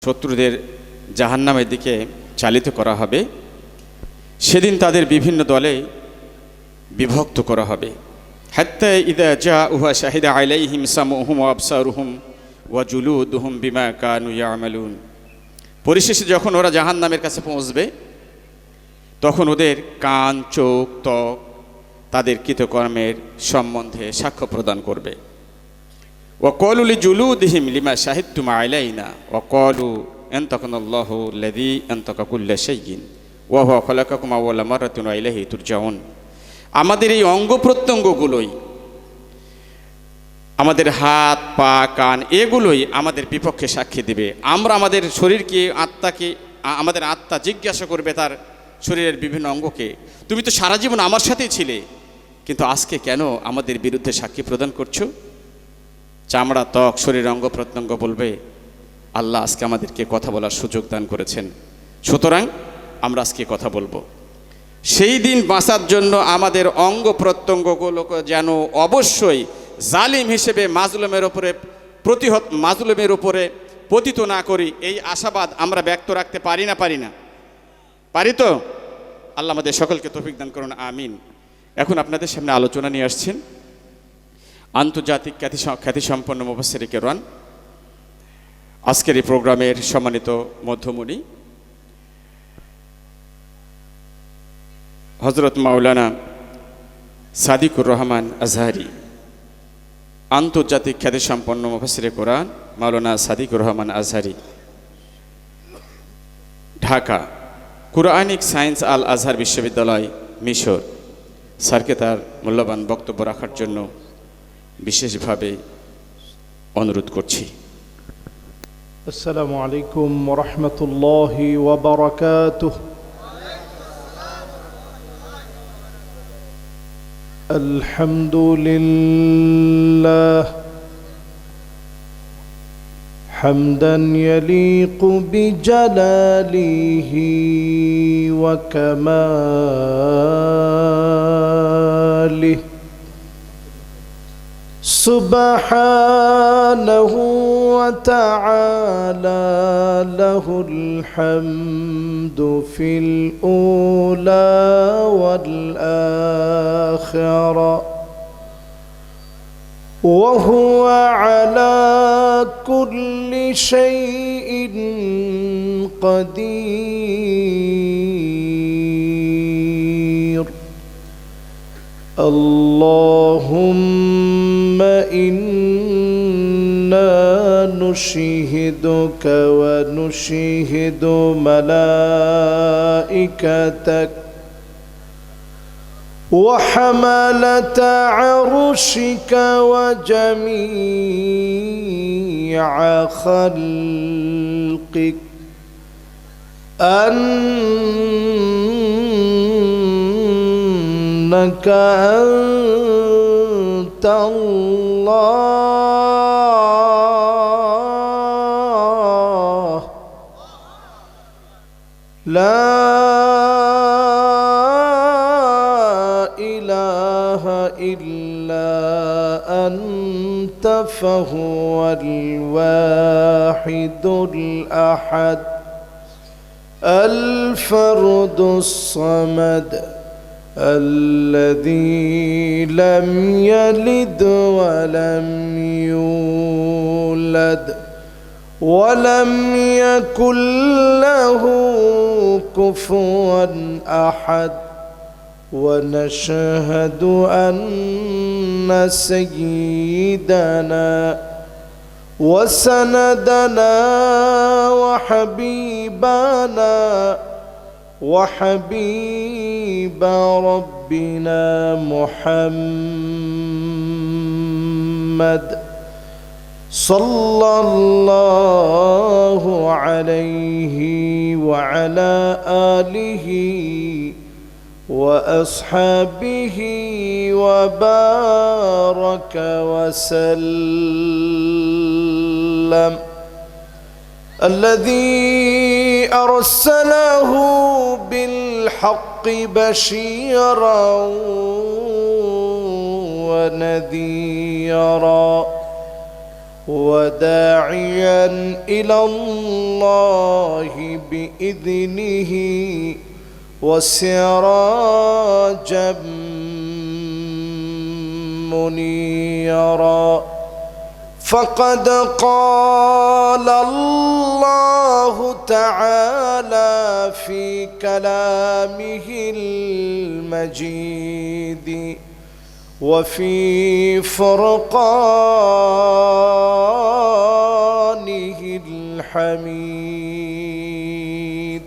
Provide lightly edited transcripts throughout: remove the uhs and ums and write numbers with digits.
শত্রুদের জাহান্নামের দিকে চালিত করা হবে। সেদিন তাদের বিভিন্ন দলে বিভক্ত করা হবে। হাত্তা ইযা জাউহা শাহিদা আলাইহিম সামউহুম ওয়া আবসারুহুম ওয়া জুলুদুহুম বিমা কানু ইয়ামালুন। পরিশেষে যখন ওরা জাহান্নামের কাছে পৌঁছবে তখন ওদের কান, চোখ, ত্বক তাদের কৃতকর্মের সম্বন্ধে সাক্ষ্য প্রদান করবে। ওয়া ক্বালু লিজুলুদিহিম লিমা শাহিদতুম আলাইনা ওয়া ক্বালু আনতাকানাল্লাহু আল্লাযী আনতাকা কুল্লা শাইইন ওয়া হুয়া খালাকাকুম আউওয়ালা মাররাতিন ওয়া ইলাইহি তুরজাউন। আমাদের এই অঙ্গ প্রত্যঙ্গগুলোই, আমাদের হাত, পা, কান, এগুলোই আমাদের বিপক্ষে সাক্ষী দেবে। আমরা আমাদের শরীরকে, আত্মাকে, আমাদের আত্মা জিজ্ঞাসা করবে তার শরীরের বিভিন্ন অঙ্গকে, তুমি তো সারা জীবন আমার সাথেই ছিলে, কিন্তু আজকে কেন আমাদের বিরুদ্ধে সাক্ষী প্রদান করছো? চামড়া, ত্বক, শরীর, অঙ্গ প্রত্যঙ্গ বলবে, আল্লাহ আজকে আমাদেরকে কথা বলার সুযোগ দান করেছেন, সুতরাং আমরা আজকে কথা বলবো। সেই দিন বাঁচার জন্য আমাদের অঙ্গ প্রত্যঙ্গগুলোকে যেন অবশ্যই জালিম হিসেবে মাজলুমের উপরে পতিত না করি, এই আশাবাদ আমরা ব্যক্ত রাখতে পারি না? পারি তো? আল্লাহ আমাদের সকলকে তৌফিক দান করুন, আমিন। এখন আপনাদের সামনে আলোচনা নিয়ে আসছেন আন্তর্জাতিক খ্যাতিসম্পন্ন মুফাসসির কেরাম, আজকের এই প্রোগ্রামের সম্মানিত মধ্যমণি হযরত মাওলানা সাদিকুর রহমান আজহারি। আন্তর্জাতিক খ্যাতিসম্পন্ন মুফাসসির কোরআন মাওলানা সাদিকুর রহমান আজহারি, ঢাকা, কুরআনিক সায়েন্স আল আজহার বিশ্ববিদ্যালয়, মিশর। স্যারকে তার মূল্যবান বক্তব্য রাখার জন্য বিশেষভাবে অনুরোধ করছি। আসসালামু আলাইকুম ওয়া রাহমাতুল্লাহি ওয়া বারাকাতুহু। আলহামদুলিল্লাহ হামদান ইয়ালিকু বিজালালিহি ওয়া কামালিহি সুবহানাহু ওয়া তাআলা লাহুল হামদু ফিল উলা ওয়াল আখিরা ওয়া হুয়া আলা কুল্লি শাইইন কাদির। আল্লাহুম্মা ইন্না নুশহিদুকা ওয়া নুশহিদু মালাইকাতাক ওয়া হামালাতা আরশিকা ওয়া জামিআ খালকিক আন্নাকা আনতাল্লাহ লা ইলাহা ইল্লা আনতা ফাহুয়াল ওয়াহিদুল আহাদ আল ফারদুস সামাদ الذي لم يلد ولم يولد ولم يكن له كفوا أحد. ونشهد أن سيدنا وسندنا وحبيبنا وحبيب ربنا محمد صلى الله عليه وعلى آله وأصحابه وبارك وسلم. الذي أرسله بالحق بشيرا ونذيرا وداعيا إلى الله بإذنه وسراجا منيرا فقد قال الله تعالى في كلامه المجيد وفي فرقانه الحميد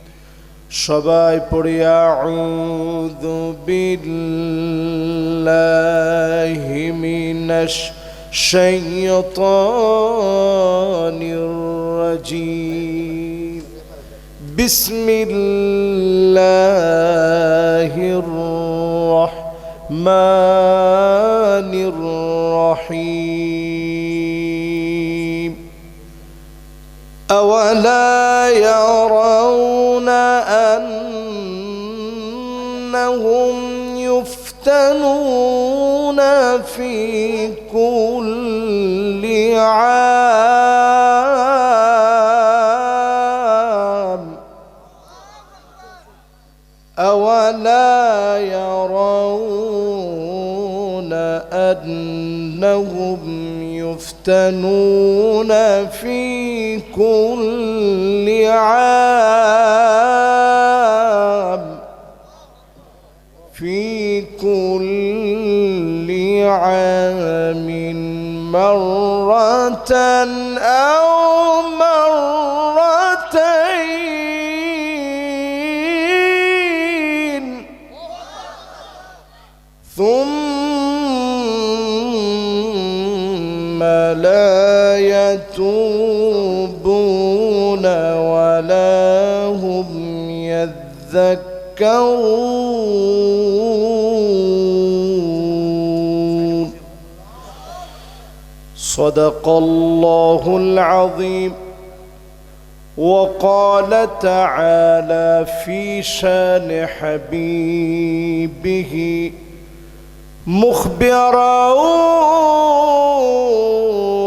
সবাই পড়ি আউযু বিল্লাহি মিনাশ শাইতানির রাজীম বিসমিল্লাহির রাহমানির রহিম أولا يرون أنهم يفتنون في كل عام أولا يرون أنهم يفتنون في كل عام في كل عام مرة أو مرتين ثم لا يتوبون ولا هم يذكرون صدق الله العظيم وقال تعالى في شان حبيبه مخبرا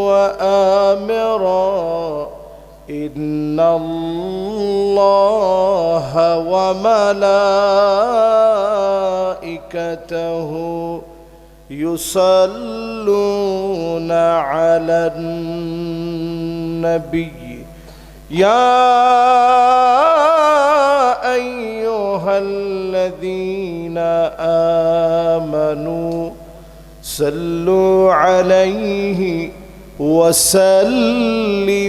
وآمرا إن الله وملائكته يصلون على النبي يا أيها الذين آمنوا صلوا عليه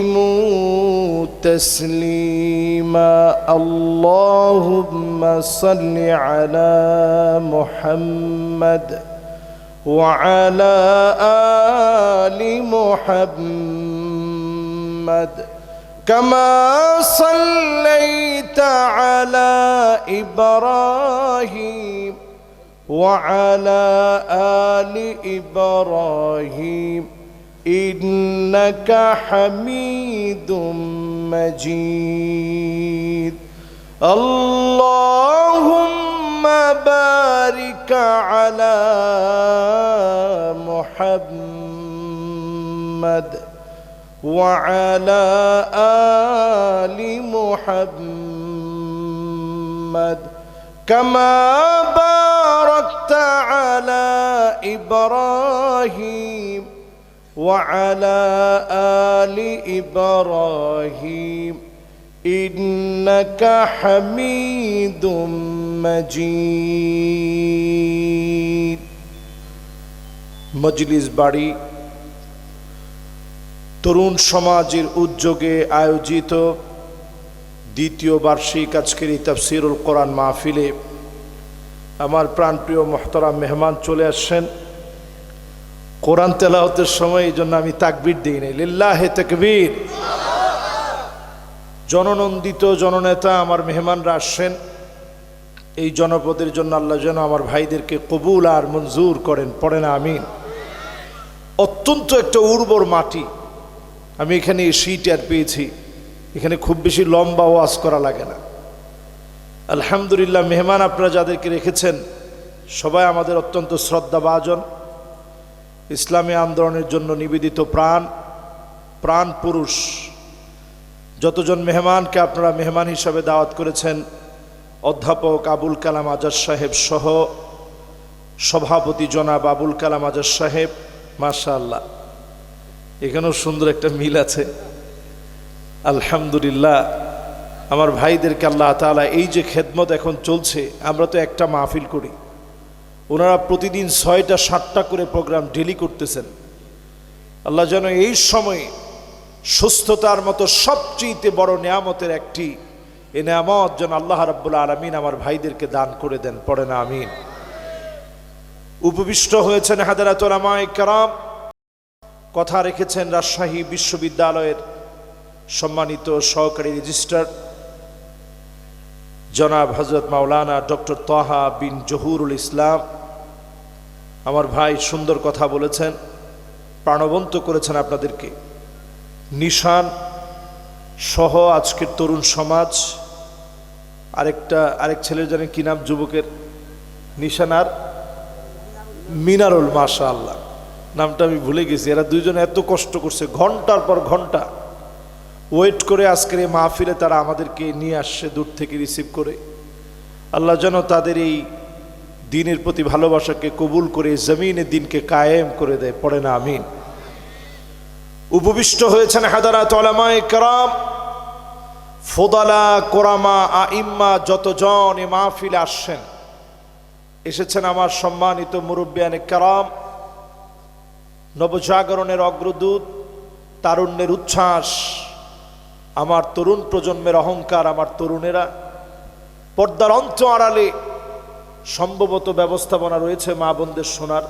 وسلموا تسليما اللهم صل على محمد وعلى آل محمد كما صليت على إبراهيم وعلى آل إبراهيم إنك حميد مجيد اللهم بارك على محمد وعلى آل محمد كما باركت على إبراهيم وعلى آل إبراهيم إنك حميد مجيد মজলিস বাড়ি তরুণ সমাজের উদ্যোগে আয়োজিত দ্বিতীয় বার্ষিক আজকের এই তাফসীরুল কোরআন মাহফিলে আমার প্রাণপ্রিয় মুহতারাম মেহমান চলে আসছেন। কোরআন তেলাওয়াতের সময় এই জন্য আমি তাকবীর দিই নাই, লিল্লাহে তাকবীর। জননন্দিত জননেতা আমার মেহমানরা আসছেন, এই জনপদের জন্য আল্লাহ যেন আমার ভাইদেরকে কবুল আর মঞ্জুর করেন, পড়েন আমিন। অত্যন্ত একটা উর্বর মাটি, আমি এখানে এসেই টের পেয়েছি এখানে খুব বেশি লম্বা ওয়াজ করা লাগে না। আলহামদুলিল্লাহ, মেহমান আপনারা যাদেরকে রেখেছেন সবাই আমাদের অত্যন্ত শ্রদ্ধাভাজন, ইসলামী আন্দোলনের জন্য নিবেদিত প্রাণ, প্রাণ পুরুষ, যতজন মেহমানকে আপনারা মেহমান হিসাবে দাওয়াত করেছেন, অধ্যাপক আবুল কালাম আজাদ সাহেব সহ সভাপতি জনাব আবুল কালাম আজাদ সাহেব, মাশাআল্লাহ, এখানেও সুন্দর একটা মিল আছে। আলহামদুলিল্লাহ, আমার ভাইদেরকে আল্লাহ তাআলা এই যে খেদমত এখন চলছে, আমরা তো একটা মাহফিল করি, ওনারা প্রতিদিন 6টা 7টা করে প্রোগ্রাম ডেলি করতেছেন। আল্লাহ যেন এই সময়ে সুস্থতার মতো সবচেয়ে বড় নিয়ামতের একটি, এই নিয়ামত যেন আল্লাহ রাব্বুল আলামিন আমার ভাইদেরকে দান করে দেন, পড়ে না আমিন। উপবিষ্ট হয়েছেন হাদারাত উলামায়ে কেরাম, কথা রেখেছেন রাজশাহী বিশ্ববিদ্যালয়ের সম্মানিত সহকারী রেজিস্ট্রার জনাব হযরত মাওলানা ডক্টর তাহা বিন জহুরুল ইসলাম। আমার ভাই সুন্দর কথা বলেছেন, প্রাণবন্ত করেছেন আপনাদেরকে। নিশান সহ আজকের তরুণ সমাজ, আরেক ছেলের জানেন কি নাম যুবকের, নিশান আর মিনারুল, মাশাআল্লাহ, নামটা আমি ভুলে গেছি। এরা দুইজন এত কষ্ট করছে, ঘন্টার পর ঘন্টা ওয়েট করে আজকের এই মাহফিলে তারা আমাদেরকে নিয়ে আসছে দূর থেকে রিসিভ করে। আল্লাহ যেন তাদের এই দিনের প্রতি ভালোবাসাকে কবুল করে জমিনে দিনকে কায়েম করে দেয়, পড়ে না আমিন। উপবিষ্ট হয়েছেন হাদারাত উলামায়ে কেরাম, ফুদালা, কোরামা, আইম্মা, যতজন এই মাহফিলে আসছেন, এসেছেন আমার সম্মানিত মুরব্বিয়ানে কেরাম, নবজাগরণের অগ্রদূত, তারুণ্যের উচ্ছ্বাস, আমার তরুণ প্রজন্মের অহংকার, আমার তরুণেরা। পর্দার অন্ত আড়ালে সম্ভবত ব্যবস্থাপনা রয়েছে মা বোনদের শোনার,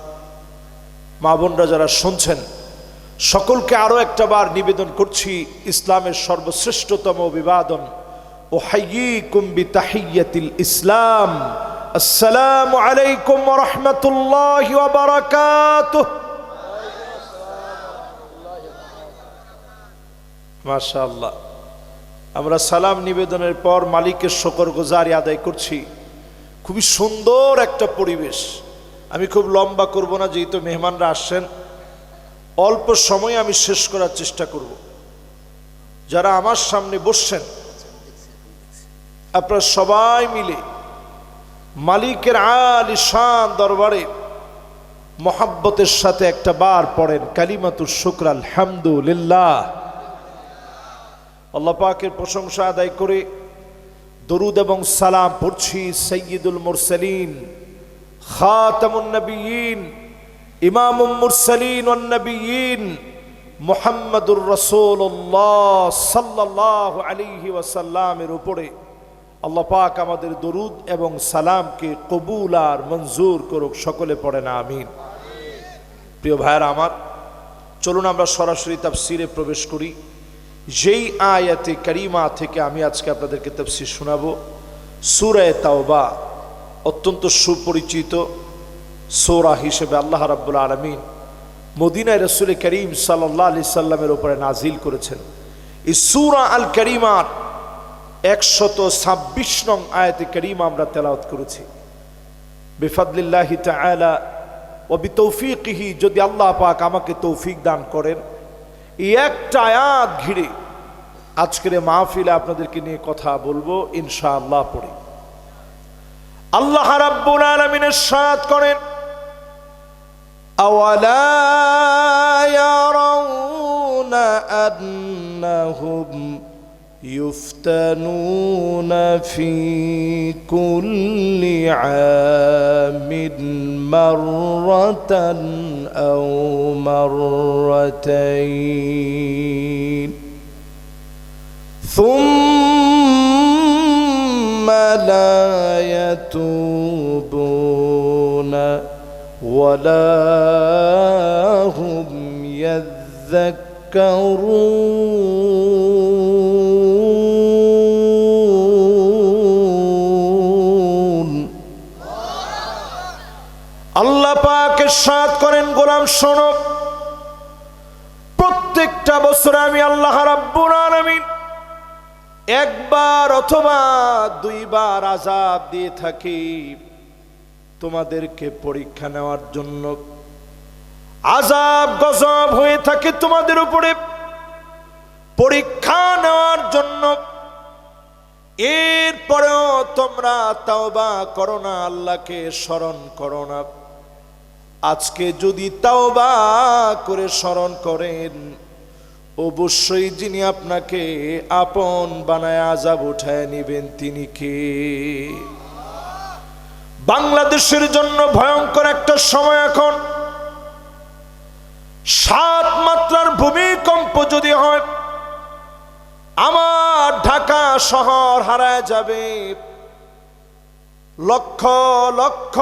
মা বোনরা যারা শুনছেন সকলকে আরো একটা বার নিবেদন করছি ইসলামের সর্বশ্রেষ্ঠতম অভিবাদন, ও হাইয়িকুম বিতাহিয়াতিল ইসলাম, আসসালামু আলাইকুম ওয়া রাহমাতুল্লাহি ওয়া বারাকাতুহু। মাশাআল্লাহ, আমরা সালাম নিবেদনের পর মালিকের শুকরগুজারি আদায় করছি। খুবই সুন্দর একটা পরিবেশ। আমি খুব লম্বা করব না, যেহেতু মেহমানরা আসছেন, অল্প সময়ে আমি শেষ করার চেষ্টা করব। যারা আমার সামনে বসছেন আপনারা সবাই মিলে মালিকের আলিশান দরবারে মোহাব্বতের সাথে একটা বার পড়েন কালিমাতুশ শুকর, আলহামদুলিল্লাহ। আল্লাহ পাকের প্রশংসা আদায় করে দরুদ এবং সালাম পড়ছি সাইয়্যিদুল মুরসালিন, খাতামুন নবিয়্যিন, ইমামুল মুরসালিন ওয়ান নবিয়্যিন, মুহাম্মাদুর রাসূলুল্লাহ সাল্লাল্লাহু আলাইহি ওয়াসাল্লামের উপরে আল্লাহ পাক আমাদের দরুদ এবং সালামকে কবুল আর মঞ্জুর করুক, সকলে পড়েন আমিন। প্রিয় ভাইরা আমার, চলুন আমরা সরাসরি তাফসিরে প্রবেশ করি। যেই আয়াতে কারিমা থেকে আমি আজকে আপনাদেরকে তাফসীর শোনাবো, সূরা তাওবা, অত্যন্ত সুপরিচিত সূরা হিসেবে আল্লাহ রাব্বুল আলামিন মদিনায় রাসূল করিম সাল্লাল্লাহু আলাইহি সাল্লামের উপরে নাজিল করেছেন। এই সূরা আল কারিমার 126 নং আয়াতে কারিমা আমরা তেলাওয়াত করেছি। বিফাদলিল্লাহি তাআলা ওয়া বিতৌফিকিহি, যদি আল্লাহ পাক আমাকে তৌফিক দান করেন, এই একটা আয়াত ঘিরে আজকের মাহফিলে আপনাদেরকে নিয়ে কথা বলবো ইনশাআল্লাহ। পড়ি আল্লাহ রাব্বুল আলামিন ইরশাদ করেন, আওয়ালা ইয়ারাউনা আন্নাহুম ইফতানুনা ফি কুল্লি আমিন মাররাতান আও মাররাতাইন সুম্মা লা ইয়াতুবুনা ওয়ালা হুম ইয়াযযাক্কারুন। আল্লাহ পাক ইরশাদ করেন, গোলাম শোনো, প্রত্যেকটা বছর আমি আল্লাহ রাব্বুল আলামিন একবার অথবা দুইবার আযাব দিয়ে থাকি তোমাদেরকে পরীক্ষা নেওয়ার জন্য। আযাব গজব হয়ে থাকে তোমাদের উপরে, পরীক্ষা নেওয়ার জন্য। এরপরেও তোমরা তাওবা করো না, আল্লাহকে স্মরণ করো না। আজকে যদি তাওবা করে স্মরণ করেন, অবশ্যই যিনি আপনাকে আপন বানায় আযাব উঠায় নেবেন তিনি কে? বাংলাদেশের জন্য ভয়ঙ্কর একটা সময় এখন। 7 মাত্রার ভূমিকম্প যদি হয়, আমার ঢাকা শহর হারায় যাবে, লক্ষ লক্ষ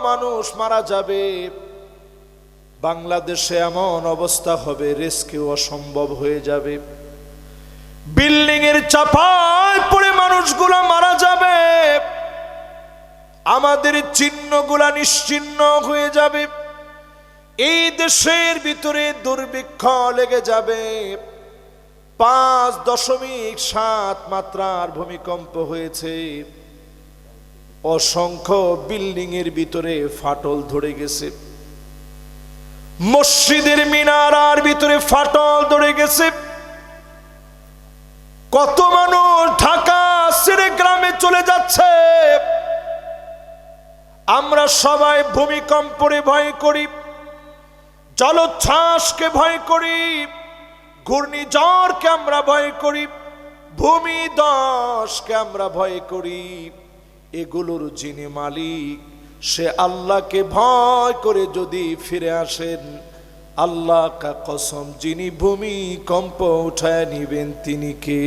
মানুষ মারা যাবে। বাংলাদেশে এমন অবস্থা হবে, রেস্কিউ অসম্ভব হয়ে যাবে। বিল্ডিং এর চাপায় পড়ে মানুষগুলো মারা যাবে, আমাদের চিহ্নগুলা নিশ্চিহ্ন হয়ে যাবে। এই দেশের ভিতরে দুর্ভিক্ষ লেগে যাবে। 5.7 মাত্রার ভূমিকম্প হয়েছে, অসংখ্য বিল্ডিং এর ভিতরে ফাটল ধরে গেছে, মসজিদের মিনারার ভিতরে ফাটল ধরে গেছে। কত মানুষ ঢাকা ছেড়ে গ্রামে চলে যাচ্ছে। আমরা সবাই ভূমিকম্পরে ভয় করি, জলোচ্ছ্বাসকে ভয় করি, ঘূর্ণিঝড়কে আমরা ভয় করি, ভূমিধসকে আমরা ভয় করি। এগুলোর যিনি মালিক, সে আল্লাহকে ভয় করে যদি ফিরে আসেন, আল্লাহ কা কসম, যিনি ভূমিকম্প উঠায় নিবেন তিনি কে?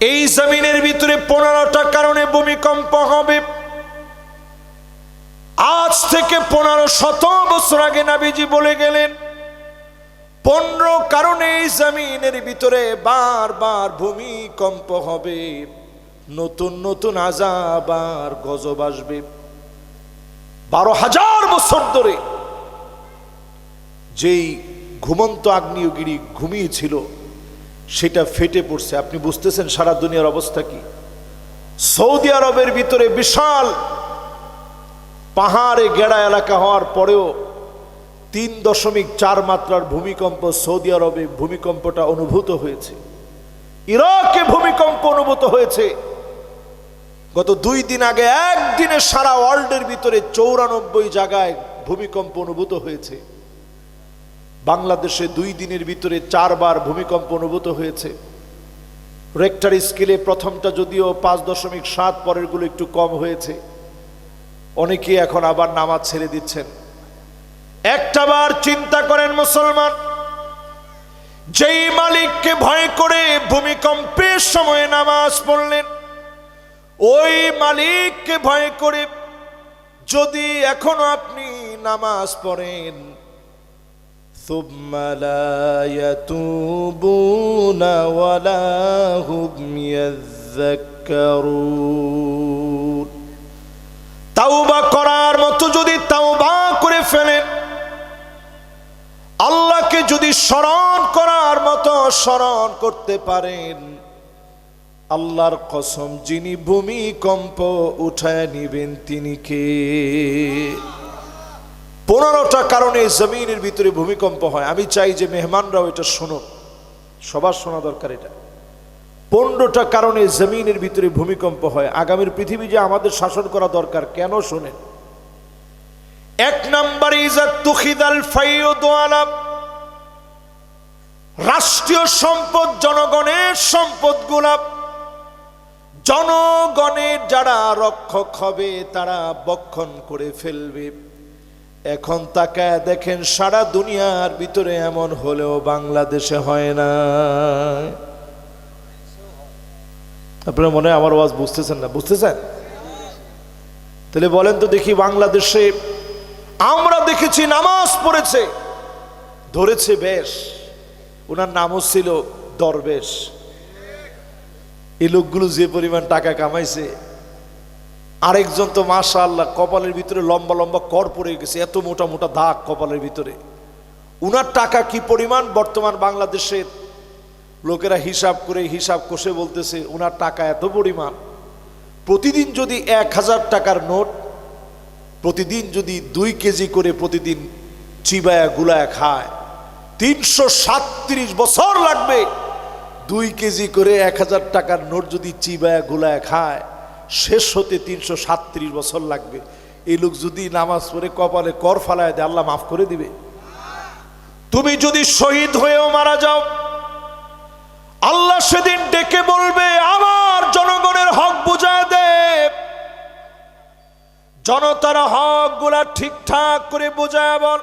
এই জমিনের ভিতরে 15টা কারণে ভূমিকম্প হবে। আজ থেকে 1500 বছর আগে নবীজি বলে গেলেন, 15 কারণে এই জমিনের ভিতরে বারবার ভূমিকম্প হবে, নতুন নতুন আযাব আর গজব আসবে। 12,000 বছর ধরে যেই ঘুমন্ত আগ্নেয়গিরি ঘুমিয়েছিল, সেটা ফেটে পড়ছে। আপনি বুঝতেছেন সারা দুনিয়ার অবস্থা কি? সৌদি আরবের ভিতরে বিশাল পাহাড়ে গেড়া এলাকা হওয়ার পরেও 3.4 মাত্রার ভূমিকম্প সৌদি আরবে ভূমিকম্পটা অনুভূত হয়েছে। ইরাকে ভূমিকম্প অনুভূত হয়েছে। গত 2 দিন আগে একদিনে সারা ওয়ার্ল্ডের ভিতরে 94 জায়গায় ভূমিকম্প অনুভূত হয়েছে। বাংলাদেশে 2 দিনের ভিতরে 4 বার ভূমিকম্প অনুভূত হয়েছে। রেক্টার স্কেলে প্রথমটা যদিও 5.7, পরেরগুলো একটু কম হয়েছে। অনেকেই এখন আবার নামাজ ছেড়ে দিচ্ছেন। একটাবার চিন্তা করেন মুসলমান, যেই মালিককে ভয় করে ভূমিকম্পের সময় নামাজ পড়লেন, ওই মালিককে ভয় করে যদি এখনো আপনি নামাজ পড়েন, সুম্মা লা ইয়াতুবুনা ওয়ালা হুম ইয়াযাক্কারুন, তাওবা করার মতো যদি তাওবা করে ফেলেন, আল্লাহকে যদি স্মরণ করার মতো স্মরণ করতে পারেন, আল্লাহর কসম, যিনি ভূমিকম্প উঠায় নিবেন তিনি কে? 15টা কারণে জমিনের ভিতরে ভূমিকম্প হয়। আমি চাই যে মেহমানরাও এটা শুনুন, সবার শোনা দরকার এটা। 15টা কারণে জমিনের ভিতরে ভূমিকম্প হয়। আগামীর পৃথিবী যে আমাদের শাসন করা দরকার, কেন শোনেন। 1 নম্বরে ইজাতুখিদাল ফাইয়ুদু আলা, রাষ্ট্রীয় সম্পদ, জনগণের সম্পদগুলা জনগণের যারা রক্ষক হবে তারা বক্ষণ করে ফেলবে। এখন তাকায় দেখেন সারা দুনিয়ার ভিতরে এমন হলেও বাংলাদেশে হয় না। আপনারা মনে হয় আমার আওয়াজ বুঝতেছেন না? বুঝতেছেন? তাহলে বলেন তো দেখি, বাংলাদেশে আমরা দেখেছি নামাজ পড়েছে, ধরেছে বেশ, ওনার নামও ছিল দরবেশ। এই লোকগুলো যে পরিমাণ টাকা কামাইছে, আরেকজন তো মাশাআল্লাহ কপালের ভিতরে লম্বা লম্বা কর পড়ে গেছে, এত মোটা মোটা দাগ কপালের ভিতরে। উনার টাকা কি পরিমাণ? বর্তমান বাংলাদেশের লোকেরা হিসাব কষে বলতেছে উনার টাকা এত পরিমাণ, প্রতিদিন যদি 1000 টাকার নোট প্রতিদিন যদি 2 কেজি করে প্রতিদিন চিবায়া গুলায়া খায়, 337 বছর লাগবে 2 কেজি করে 1000 টাকার নোট যদি চিবায়া গোলায় খায়, শেষ হতে 337 বছর লাগবে। এই লোক যদি নামাজ পড়ে কপালে কর ফালায় দেয়, আল্লাহ মাফ করে দিবে? তুমি যদি শহীদ হয়েও মারা যাও, আল্লাহ সেদিন ডেকে বলবে, আমার জনগণের হক বুঝায় দে। জনতার হক গুলা ঠিকঠাক করে বুঝায় বল।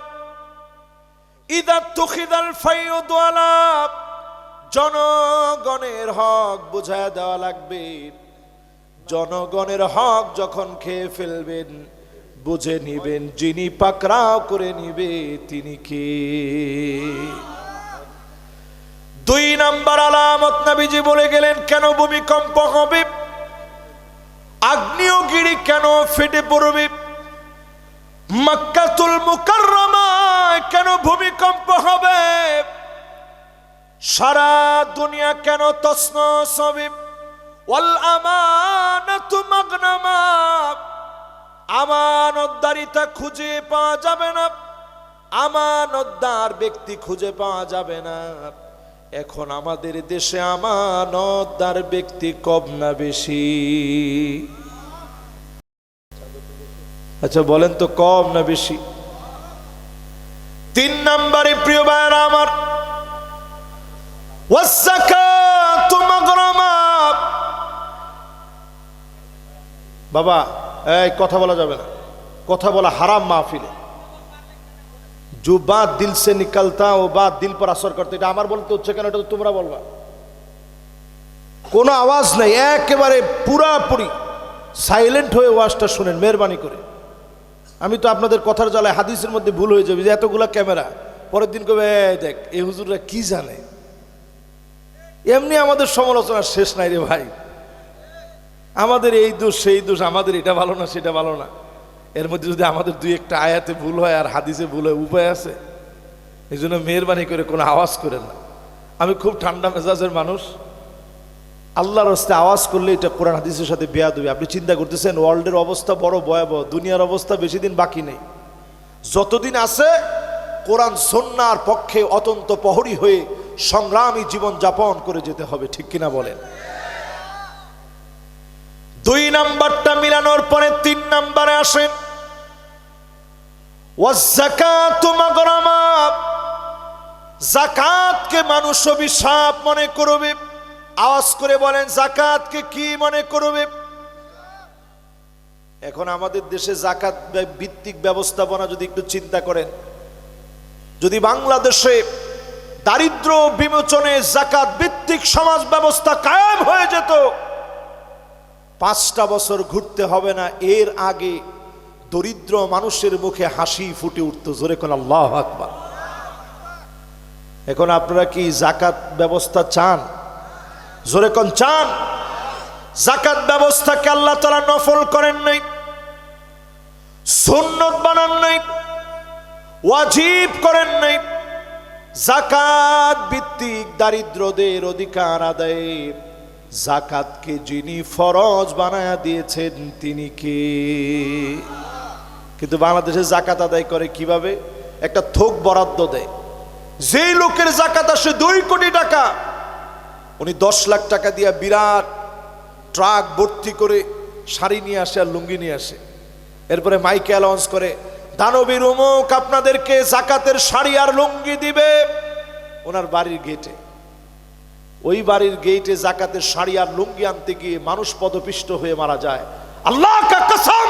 ইদা তুখিদাল ফাইয়ুদ আলা, জনগণের হক বুঝায় দেওয়া লাগবে। জনগণের হক যখন খেয়ে ফেলবেন, বুঝে নিবেন যিনি পাকড়াও করে নিবে তিনি কে। 2 নাম্বার আলামত নবীজি বলে গেলেন, কেন ভূমিকম্প হবে, আগ্নেয়গিরি কেন ফেটে পড়বে, মক্কাতুল মুকাররমায় কেন ভূমিকম্প হবে, সারা দুনিয়া কেন তছনছ হবে। ওয়াল আমানাতু মাগনামা, আমানতদারিতা খুঁজে পাওয়া যাবে না, আমানতদার ব্যক্তি খুঁজে পাওয়া যাবে না। এখন আমাদের দেশে আমানতদার ব্যক্তি কম না বেশি? আচ্ছা বলেন তো, কম না বেশি? 3 নম্বরে প্রিয় ভাইরা আমার, ওয়াসযাকাতু মাগরামা। বাবা এই কথা বলা যাবে না, কথা বলা হারাম মাহফিলে। जो बात दिल से निकलता वो बात दिल पर असर करते। এটা আমার বলতে হচ্ছে কেন, এটা তো তোমরা বলবা। কোনো আওয়াজ নাই, একেবারে পুরাপুরি সাইলেন্ট হয়ে ওয়াজটা শুনেন মেহেরবানি করে। আমি তো আপনাদের কথার জ্বালায় হাদিসের মধ্যে ভুল হয়ে যাবে যে এতগুলা ক্যামেরা, পরের দিন কবে দেখ এই হুজুররা কি জানে। এমনি আমাদের সমালোচনার শেষ নাই রে ভাই। আমাদের এই দোষ সেই দোষ, আমাদের এটা ভালো না সেটা ভালো না। এর মধ্যে যদি আমাদের 2-1টা আয়াতে ভুল হয় আর হাদিসে ভুল হয়, উপায় আছে? এই জন্য মেহেরবানি করে কোনো আওয়াজ করেন না। আমি খুব ঠান্ডা মেজাজের মানুষ, আল্লাহর রাস্তায় আওয়াজ করলে এটা কোরআন হাদিসের সাথে বেয়াদবি। আপনি চিন্তা করতেছেন ওয়ার্ল্ডের অবস্থা বড় ভয়াবহ, দুনিয়ার অবস্থা বেশি দিন বাকি নেই। যতদিন আছে কোরআন সুন্নাহর পক্ষে অত্যন্ত প্রহরী হয়ে সংগ্রামী জীবন যাপন করে যেতে হবে, ঠিক কিনা বলেন? 2 নাম্বারটা মিলানোর পরে 3 নাম্বারে আসেন, ওয়াসযাকাতু মাগরামা। যাকাতকে মানুষ অভিশাপ মনে করবে। আওয়াজ করে বলেন, যাকাতকে কি মনে করবে? এখন আমাদের দেশে যাকাত ভিত্তিক ব্যবস্থাপনা যদি একটু চিন্তা করেন, যদি বাংলাদেশে দারিদ্র বিমোচনে যাকাত ভিত্তিক সমাজ ব্যবস্থা কায়েম হয়ে যেত, 5টা বছর ঘুরতে হবে না, এর আগে দরিদ্র মানুষের মুখে হাসি ফুটে উঠত। জোরে কোন আল্লাহু আকবার। এখন আপনারা কি যাকাত ব্যবস্থা চান? জোরে কোন চান? যাকাত ব্যবস্থাকে আল্লাহ তাআলা নফল করেন নাই, সুন্নত বানান নাই, ওয়াজিব করেন নাই। যাকাত ভিত্তিক দারিদ্রদের অধিকার আদায়ে যাকাতকে যিনি ফরজ বানায়া দিয়েছেন তিনি কে? কিন্তু বাংলাদেশে যাকাত আদায় করে কিভাবে? একটা থোক বরাদ্দ দেয়। যেই লোকের যাকাত আসে 2 কোটি টাকা, উনি 10 লাখ টাকা দিয়ে বিরাট ট্রাক ভর্তি করে শাড়ি নিয়ে আসে আর লুঙ্গি নিয়ে আসে। এরপরে মাইকে অ্যানাউন্স করে, দানবীর অমুক আপনাদেরকে যাকাতের শাড়ি আর লুঙ্গি দিবে। ওনার বাড়ির গেটে, ওই বাড়ির গেটে যাকাতের শাড়ি আর লুঙ্গি আনতে গিয়ে মানুষ পদপিষ্ট হয়ে মারা যায়। আল্লাহ কা কসম,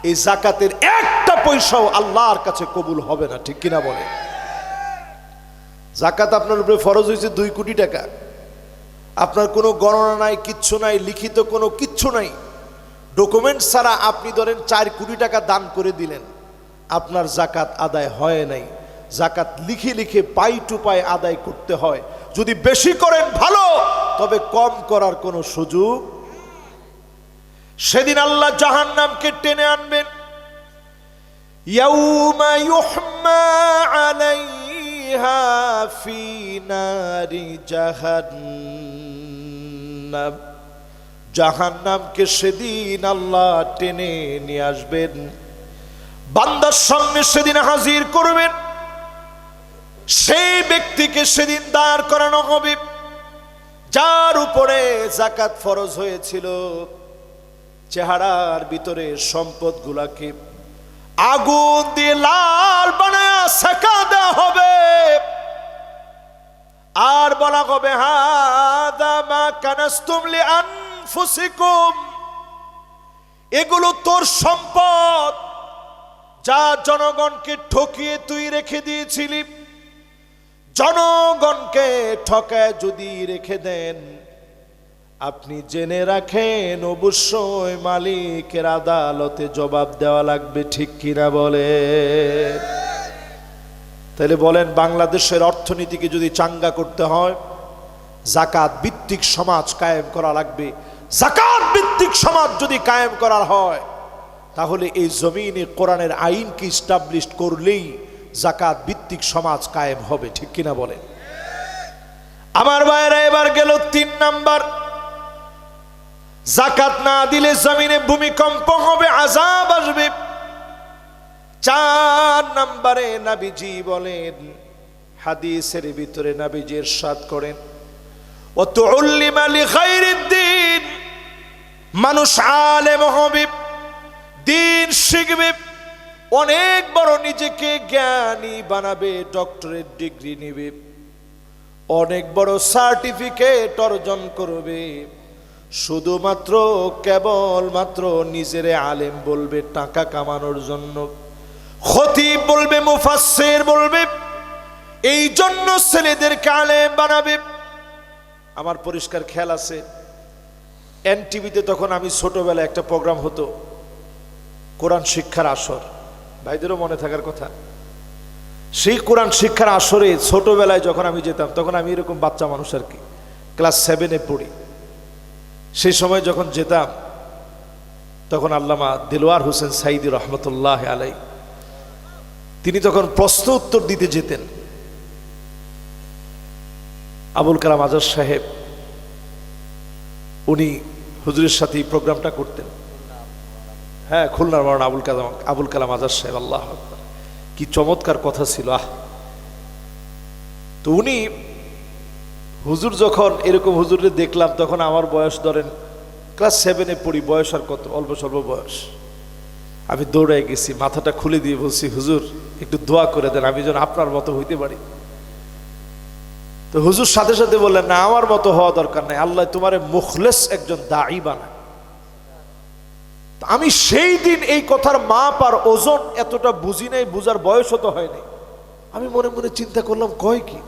এই যাকাতের একটা পয়সাও আল্লাহর কাছে কবুল হবে না, ঠিক কিনা বলে? যাকাত আপনার উপরে ফরজ হয়েছে 2 কোটি টাকা, আপনার কোনো গণনা নাই, কিচ্ছু নাই, লিখিত কোনো কিচ্ছু নাই, ডকুমেন্ট ছাড়া আপনি ধরেন 4 কোটি টাকা দান করে দিলেন, আপনার যাকাত আদায় হয় নাই। যাকাত লিখে লিখে পাই টু পাই আদায় করতে হয়। যদি বেশি করেন ভালো, তবে কম করার কোনো সুযোগ। সেদিন আল্লাহ জাহান্নামকে টেনে আনবেন। ইয়াউমা ইউহমা আলাইহা ফি নারি জাহান্নাম। জাহান্নামকে সেদিন আল্লাহ টেনে নিয়ে আসবেন, বান্দার সামনে সেদিন হাজির করবেন। সেই ব্যক্তিকে সেদিন দাঁড় করানো হবে যার উপরে যাকাত ফরজ হয়েছিল। চেহারার ভিতরে সম্পদগুলাকে আগুন দিয়ে লাল বানায়া সেকা দেওয়া হবে, আর বলা হবে হাদা মা কানাস্তুম লিআনফুসিকুম, এগুলো তোর সম্পদ যা জনগণকে ঠকিয়ে তুই রেখে দিয়েছিলি। জনগণকে ঠকায় যদি রেখে দেন, আপনি জেনে রাখেন অবশ্যই মালিকের আদালতে জবাব দেওয়া লাগবে। ঠিক কিনা বলে? তাহলে বলেন, বাংলাদেশের অর্থনীতিকে যদি চাঙ্গা করতে হয়, যাকাত ভিত্তিক সমাজ কায়েম করা লাগবে। যাকাত ভিত্তিক সমাজ যদি কায়েম করা হয়, তাহলে এই জমিনে কোরআনের আইনকে ইস্টাবলিশ করলেই যাকাত ভিত্তিক সমাজ কায়েম হবে। ঠিক কিনা বলেন? আমার ভাইয়েরা, এবার গেল 3 নাম্বার। যাকাত না দিলে জমিনে ভূমিকম্প হবে, আযাব আসবে। 4 নম্বরে নবীজি বলেন, হাদিসের ভিতরে নবীজি ইরশাদ করেন, ওয়া তুউল্লিমা লিগাইরিদ্দিন, মানুষ আলেম হবে, দিন শিখবে, অনেক বড় নিজেকে জ্ঞানী বানাবে, ডক্টরেট ডিগ্রি নেবে, অনেক বড় সার্টিফিকেট অর্জন করবে, শুধুমাত্র কেবলমাত্র নিজের আলেম বলবে টাকা কামানোর জন্য। খতিব বলবে, মুফাসসির বলবে, এই জন্য ছেলেদেরকে আলেম বানাবে। আমার পরিষ্কার খেয়াল আছে, এনটিভিতে তখন আমি ছোটবেলায় একটা প্রোগ্রাম হতো, কোরআন শিক্ষার আসর, ভাইদেরও মনে থাকার কথা। সেই কোরআন শিক্ষার আসরে ছোটবেলায় যখন আমি যেতাম, তখন আমি এরকম বাচ্চা মানুষ আর কি, ক্লাস 7-এ পড়ি। সেই সময় যখন যেতাম, তখন আল্লামা দিলওয়ার হোসেন সাইদি রহমতুল্লাহ আলাই, তিনি তখন প্রশ্ন উত্তর দিতে যেতেন। আবুল কালাম আজাদ সাহেব, উনি হুজুরের সাথে এই প্রোগ্রামটা করতেন। হ্যাঁ, খুলনার মাওলানা আবুল কালাম আজাদ সাহেব, আল্লাহ আকবার, কি চমৎকার কথা ছিল। তো উনি হুজুর যখন এরকম হুজুরে দেখলাম, তখন আমার বয়স ধরেন ক্লাস 7-এ পড়ি, বয়স আর কত, অল্প স্বল্প বয়স। আমি দৌড়াই গেছি, মাথাটা খুলে দিয়ে বলছি, হুজুর একটু দোয়া করে দেন, আমি যেন আপনার মতো হইতে পারি। তো হুজুর সাথে সাথে বললেন, না, আমার মতো হওয়া দরকার নাই, আল্লাহ তোমারে মুখলেস একজন দাঈ বানায়। আমি সেই দিন এই কথার মাপ আর ওজন এতটা বুঝি নাই, বুঝার বয়সও তো হয়নি। আমি মনে মনে চিন্তা করলাম, কয় কি,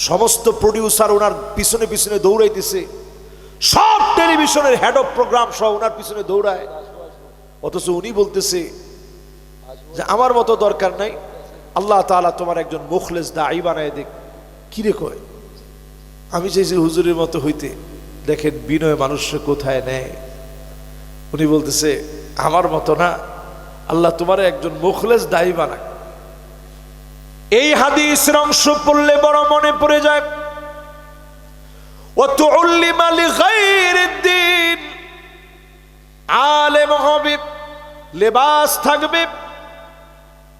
সমস্ত প্রডিউসার ওনার পিছনে পিছনে দৌড়াইতেছে, সব টেলিভিশনের হেড অফ প্রোগ্রাম সহ ওনার পিছনে দৌড়ায়, অথচ উনি বলতেছে যে আমার মতো দরকার নাই, আল্লাহ তাআলা তোমার একজন মুখলেস দাঈ বানায় দেখ। কিরে কয়? আমি চাইছি হুজুরের মতো হইতে, দেখেন বিনয় মানুষকে কোথায় নেয়। উনি বলতেছে, আমার মতো না, আল্লাহ তোমার একজন মুখলেস দাঈ বানাক। এই হাদিসের অংশ পড়লে বড় মনে পড়ে যায়, ওয়া তুউল্লিমা লিগাইরিদ্দিন, আলেম হবে, লেবাস থাকবে,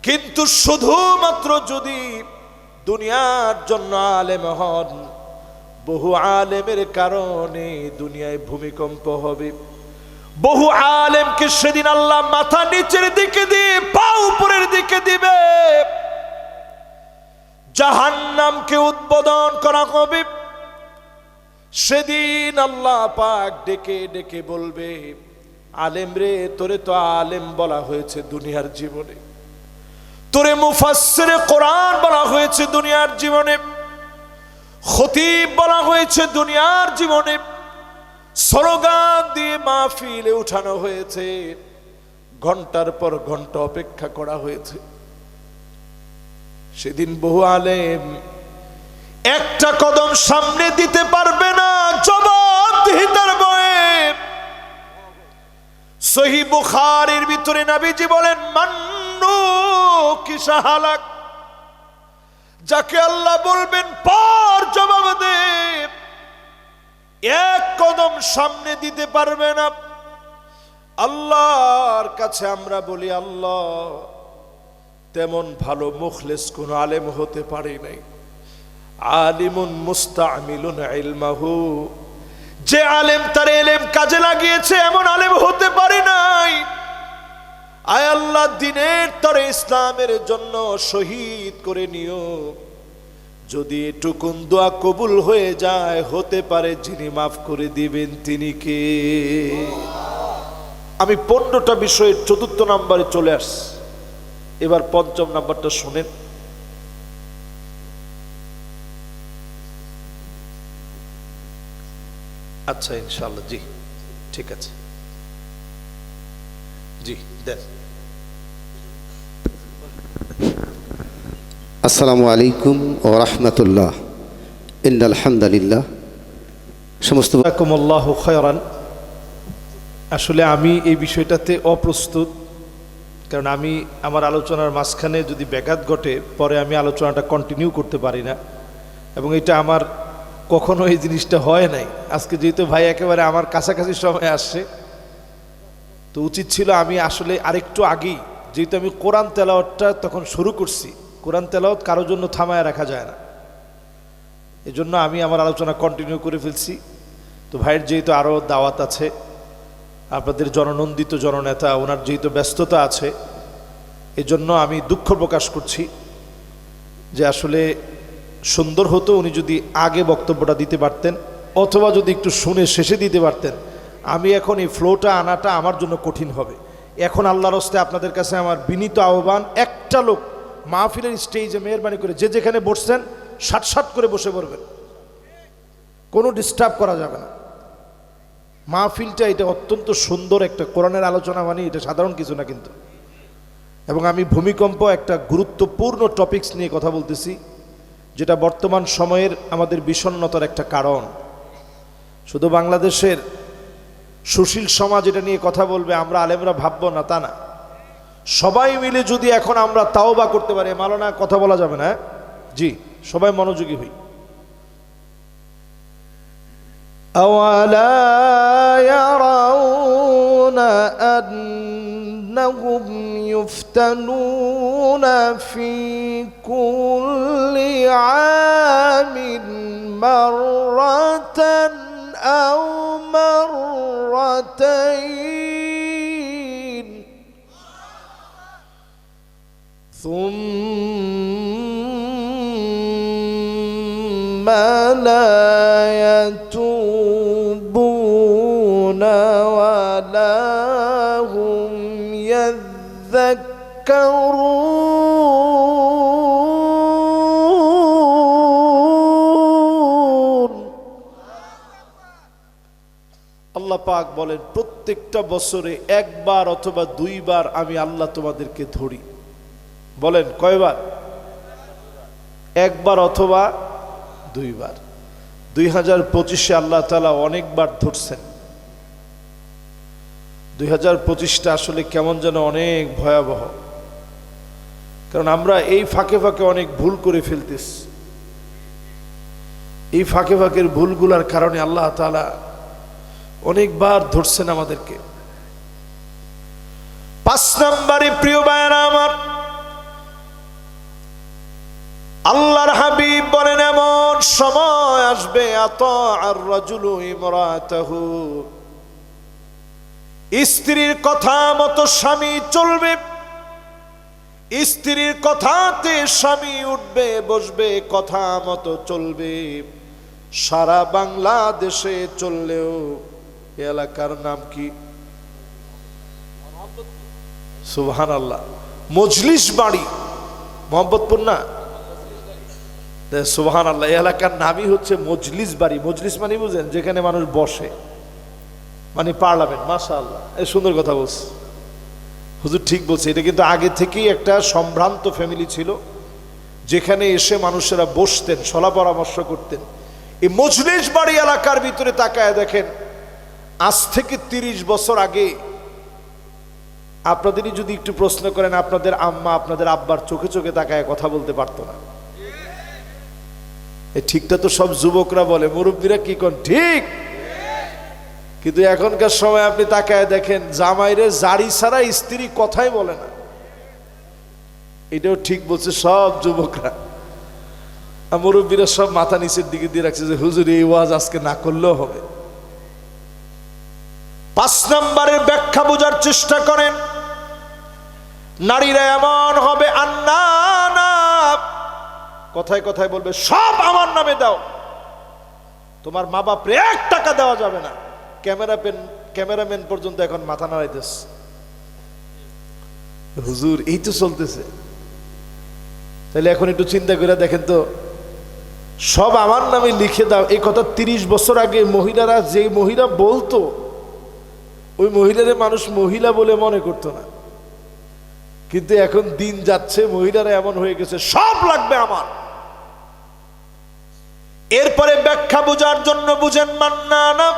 কিন্তু শুধুমাত্র যদি দুনিয়ার জন্য আলেম হন, বহু আলেমের কারণে দুনিয়ায় ভূমিকম্প হবে। বহু আলেমকে সেদিন আল্লাহ মাথা নিচের দিকে দিয়ে পা উপরের দিকে দিবে, জাহান্নামকে উদ্বোধন করা হবে। সেদিন আল্লাহ পাক ডেকে ডেকে বলবে, আলেম রে, তোরে তো আলেম বলা হয়েছে দুনিয়ার জীবনে, তোরে মুফাসসিরে কোরআন বলা হয়েছে দুনিয়ার জীবনে, খতিব বলা হয়েছে দুনিয়ার জীবনে, স্লোগান দিয়ে মাহফিলে উঠানো হয়েছে, ঘন্টার পর ঘন্টা অপেক্ষা করা হয়েছে। সেদিন বহু আলেম একটা কদম সামনে দিতে পারবে না, জবাবদিহিতার ভয়ে। সহিহ বুখারীর ভিতরে নবীজি বলেন, মান্নু কি সাহালাক, যাকে আল্লাহ বলবেন পর জবাব দে, এক কদম সামনে দিতে পারবে না। আল্লাহর কাছে আমরা বলি, আল্লাহ তেমন ভালো মুখলেস কোন আলেম হতে পারে নাই। আলিমুন মুস্তামিলুন ইলমাহু, যে আলেম তার ইলম কাজে লাগিয়েছে এমন আলেম হতে পারে নাই। আয় আল্লাহ, দ্বীনের তরে ইসলামের জন্য শহীদ করে নিও। যদি এটুকুন দোয়া কবুল হয়ে যায়, হতে পারে যিনি মাফ করে দিবেন তিনি কে? আমি 15টা বিষয়ের 4র্থ নম্বরে চলে আসছি। এবার 5ম নাম্বারটা শুনেন। আচ্ছা, ইনশাআল্লাহ, জি ঠিক আছে, জি দেন। আসসালামু আলাইকুম ওয়া রাহমাতুল্লাহ। ইন্নাল হামদুলিল্লাহ। সমস্ত জাযাকুমুল্লাহু খায়রান। আসলে আমি এই বিষয়টাতে অপ্রস্তুত, কারণ আমি আমার আলোচনার মাঝখানে যদি ব্যাঘাত ঘটে পরে আমি আলোচনাটা কন্টিনিউ করতে পারি না, এবং এটা আমার কখনো এই জিনিসটা হয় নাই। আজকে যেহেতু ভাই একেবারে আমার কাছাকাছি সময় আসছে, তো উচিত ছিল আমি আসলে আরেকটু আগেই, যেহেতু আমি কোরআন তেলাওয়াতটা তখন শুরু করছি, কোরআন তেলাওয়াত কারোর জন্য থামায় রাখা যায় না, এজন্য আমি আমার আলোচনা কন্টিনিউ করে ফেলছি। তো ভাইয়ের যেহেতু আরও দাওয়াত আছে, আপনাদের জননন্দিত জননেতা, ওনার যেহেতু ব্যস্ততা আছে, এজন্য আমি দুঃখ প্রকাশ করছি যে আসলে সুন্দর হতো উনি যদি আগে বক্তব্যটা দিতে পারতেন, অথবা যদি একটু শুনে শেষে দিতে পারতেন। আমি এখন এই ফ্লোটা আনাটা আমার জন্য কঠিন হবে। এখন আল্লাহর হস্তে আপনাদের কাছে আমার বিনীত আহ্বান, একটা লোক মাহফিলের স্টেজে মেহরবানি করে যে যেখানে বসছেন সাট করে বসে পড়বেন, কোনো ডিস্টার্ব করা যাবে না। মাহফিলটা এটা অত্যন্ত সুন্দর একটা কোরআনের আলোচনা, মানে এটা সাধারণ কিছু না কিন্তু। এবং আমি ভূমিকম্প একটা গুরুত্বপূর্ণ টপিকস নিয়ে কথা বলতেছি, যেটা বর্তমান সময়ের আমাদের বিষণ্ণতার একটা কারণ। শুধু বাংলাদেশের সুশীল সমাজ এটা নিয়ে কথা বলবে, আমরা আলেমরা ভাববো না তা না। সবাই মিলে যদি এখন আমরা তাওবা করতে পারি, মাওলানা কথা বলা যাবে না, জি সবাই মনোযোগী হই। আওয়ালা ইয়ারাউনা আন্নাহুম ইফতানুনা ফি কুল্লি আমিন মাররাতান আও মাররাতাইন ثم لا يتوبون ولا هم يذكرون। আল্লাহ পাক বলেন, প্রত্যেকটা বছরে একবার অথবা দুইবার আমি আল্লাহ তোমাদেরকে ধরি। বলেন কয়বার? একবার অথবা দুইবার। 2025-এ আল্লাহ তাআলা অনেকবার ধরছেন। 2025টা আসলে কেমন যেন অনেক ভয়াবহ, কারণ আমরা এই ফাঁকে ফাঁকে অনেক ভুল করে ফেলতেছি। এই ফাঁকে ফাঁকের ভুলগুলার কারণে আল্লাহ তাআলা অনেকবার ধরছেন আমাদেরকে। 5 নম্বরে প্রিয় ভাইরা আমার, আল্লাহর হাবিব বলেন, এমন সময় আসবে আতাআর রাজুলু ইমরাতাহু, স্ত্রীর কথা মতো স্বামী চলবে, স্ত্রীর কথাতে স্বামী উঠবে বসবে, কথা মতো চলবে। সারা বাংলাদেশে চললেও এলাকার নাম কি? সুবহানাল্লাহ, মজলিস বাড়ি মোহাম্মদপুর না? সুবহানাল্লাহ, এলাকার নামই হচ্ছে মজলিস বাড়ি। মজলিস মানে বুঝেন যেখানে মানুষ বসে, মানে পার্লামেন্ট। মাশাআল্লাহ, এই সুন্দর কথা বলছে হুজুর, ঠিক বলছে। এটা কিন্তু আগে থেকেই একটা সম্ভ্রান্ত ফ্যামিলি ছিল, যেখানে এসে মানুষেরা বসতেন, সলা পরামর্শ করতেন। এই মজলিস বাড়ি এলাকার ভিতরে তাকায় দেখেন, আজ থেকে 30 বছর আগে আপনাদেরই যদি একটু প্রশ্ন করেন, আপনাদের আম্মা আপনাদের আব্বার চোখে চোখে তাকায় কথা বলতে পারতো না। এই ঠিকটা তো সব যুবকরা বলে, মুরব্বীরা কি কোন ঠিক, কিন্তু এখনকার সময় আপনি তাকায় দেখেন, জামাইরে জাড়ি ছাড়া স্ত্রী কথাই বলে না। এটাও ঠিক বলছে সব যুবকরা, মুরব্বীরা সব মাথা নিচের দিকে দিয়ে রাখছে যে হুজুর এই ওয়াজ আজকে না করলেও হবে। 5 নম্বরের ব্যাখ্যা বোঝার চেষ্টা করেন। নারীরা এমন হবে আন্নানা, কথায় কথায় বলবে সব আমার নামে দাও, তোমার মা বাপরে 1 টাকা দেওয়া যাবে না। ক্যামেরাম্যান পর্যন্ত এখন মাথা নাড়াইতেছে, হুজুর এই তো চলতেছে। তাহলে এখন একটু চিন্তা করে দেখেন তো, সব আমার নামে লিখে দাও, এই কথা 30 বছর আগে মহিলারা, যে মহিলা বলতো ওই মহিলারে মানুষ মহিলা বলে মনে করতো না, কিন্তু এখন দিন যাচ্ছে মহিলারা এমন হয়ে গেছে সব লাগবে আমার। এরপরে ব্যাখ্যা বোঝার জন্য বুঝেন মান্নানা,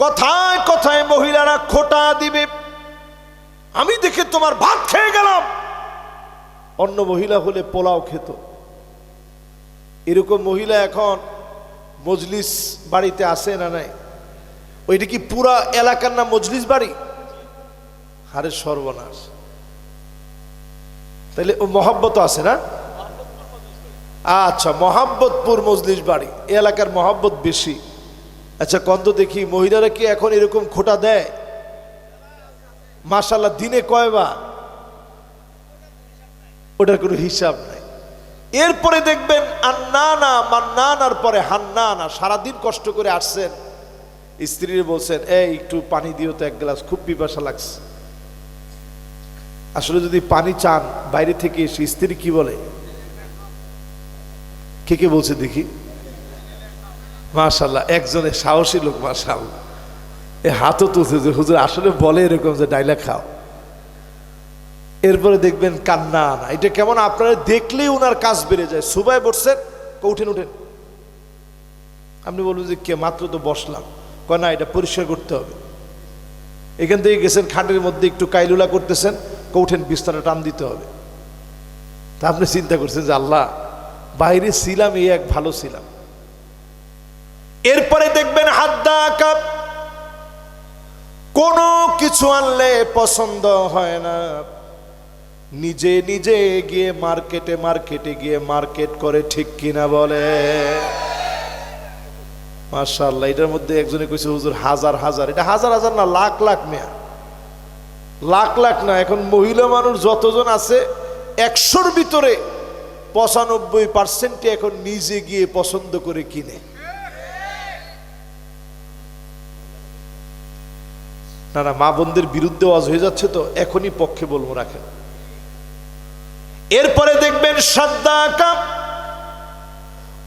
কথায় কথায় মহিলারা খোটা দিবে, আমি দেখে তোমার ভাত খেয়ে গেলাম। অন্য মহিলা হলে পোলাও খেত। এরকম মহিলা এখন মজলিস বাড়িতে আসে না নাই? ওইটা কি পুরা এলাকার নাম মজলিস বাড়ি? হারে সর্বনাশ। তাহলে ও মহব্বত আছে না? আচ্ছা, মহাব্বতপুর মজলিস বাড়ি, এ এলাকার মহাব্বত বেশি। আচ্ছা কন্ত দেখি মহিলারা কি এখন এরকম খোটা দেয়? মাশাআল্লাহ, দিনে কয়বার? ওটার কোনো হিসাব নাই। এরপরে দেখবেন আন্নানা, মান্নানার পরে হান্নানা। সারাদিন কষ্ট করে আসছেন, স্ত্রীর বলছেন এই একটু পানি দিও তো 1 গ্লাস, খুব পিপাসা লাগছে। আসলে যদি পানি চান বাইরে থেকে এসে, স্ত্রী কি বলে? কে কে বলছে দেখি? মাশাআল্লাহ, একজনের সাহসী লোক, মাশাআল্লাহ, এ হাতও তুলছে যে হুজুর আসলে বলে এরকম যে ডাইলা খাও। এরপরে দেখবেন কান্না আনা। এটা কেমন? আপনারা দেখলেই ওনার কাজ বেড়ে যায়। সুবাই বসছেন, উঠেন উঠেন। আপনি বলবেন যে কে, মাত্র তো বসলাম। কয় না, এটা পরিষ্কার করতে হবে। এখান থেকে গেছেন খাটের মধ্যে একটু কাইলুলা করতেছেন, উঠেন বিছানা টান দিতে হবে। তা আপনি চিন্তা করছেন যে আল্লাহ, বাইরে ছিলাম এই এক ভালো ছিলাম। এরপরে দেখবেন হাদ্দাকা, কোনো কিছু আনলে পছন্দ হয় না, নিজে নিজে গিয়ে মার্কেটে গিয়ে মার্কেট করে, ঠিক কিনা বলে? মাশাআল্লাহ। এটার মধ্যে একজনে কইছে হুজুর হাজার হাজার, এটা হাজার হাজার না, লাখ লাখ মেয়া, লাখ লাখ না। এখন মহিলা মানুষ যতজন আছে 100-র ভিতরে 95% এখন নিজে গিয়ে পছন্দ করে কিনে। না না, মা বোনদের বিরুদ্ধে ওয়াজ হয়ে যাচ্ছে তো, এখনই পক্ষে বলবো, রাখেন। এরপরে দেখবেন সাদ্দাকা,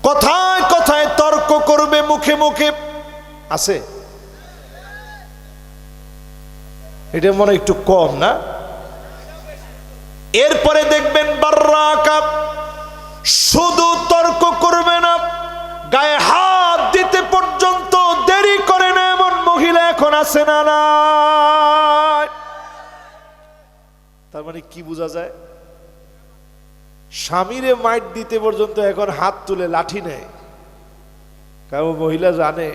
কথায় কথায় তর্ক করবে, মুখে মুখে আছে। এটা মনে একটু কম না? এরপরে দেখবেন বাররাকা, শুধু তর্ক করবে না, গায়ে হাত দিতে পর্যন্ত দেরি করে না, এমন মহিলা এখন আছে না? না, তার মানে কি বোঝা যায়? স্বামীরে মাইট দিতে পর্যন্ত এখন হাত তুলে লাঠি নেয়। কারণ মহিলা জানে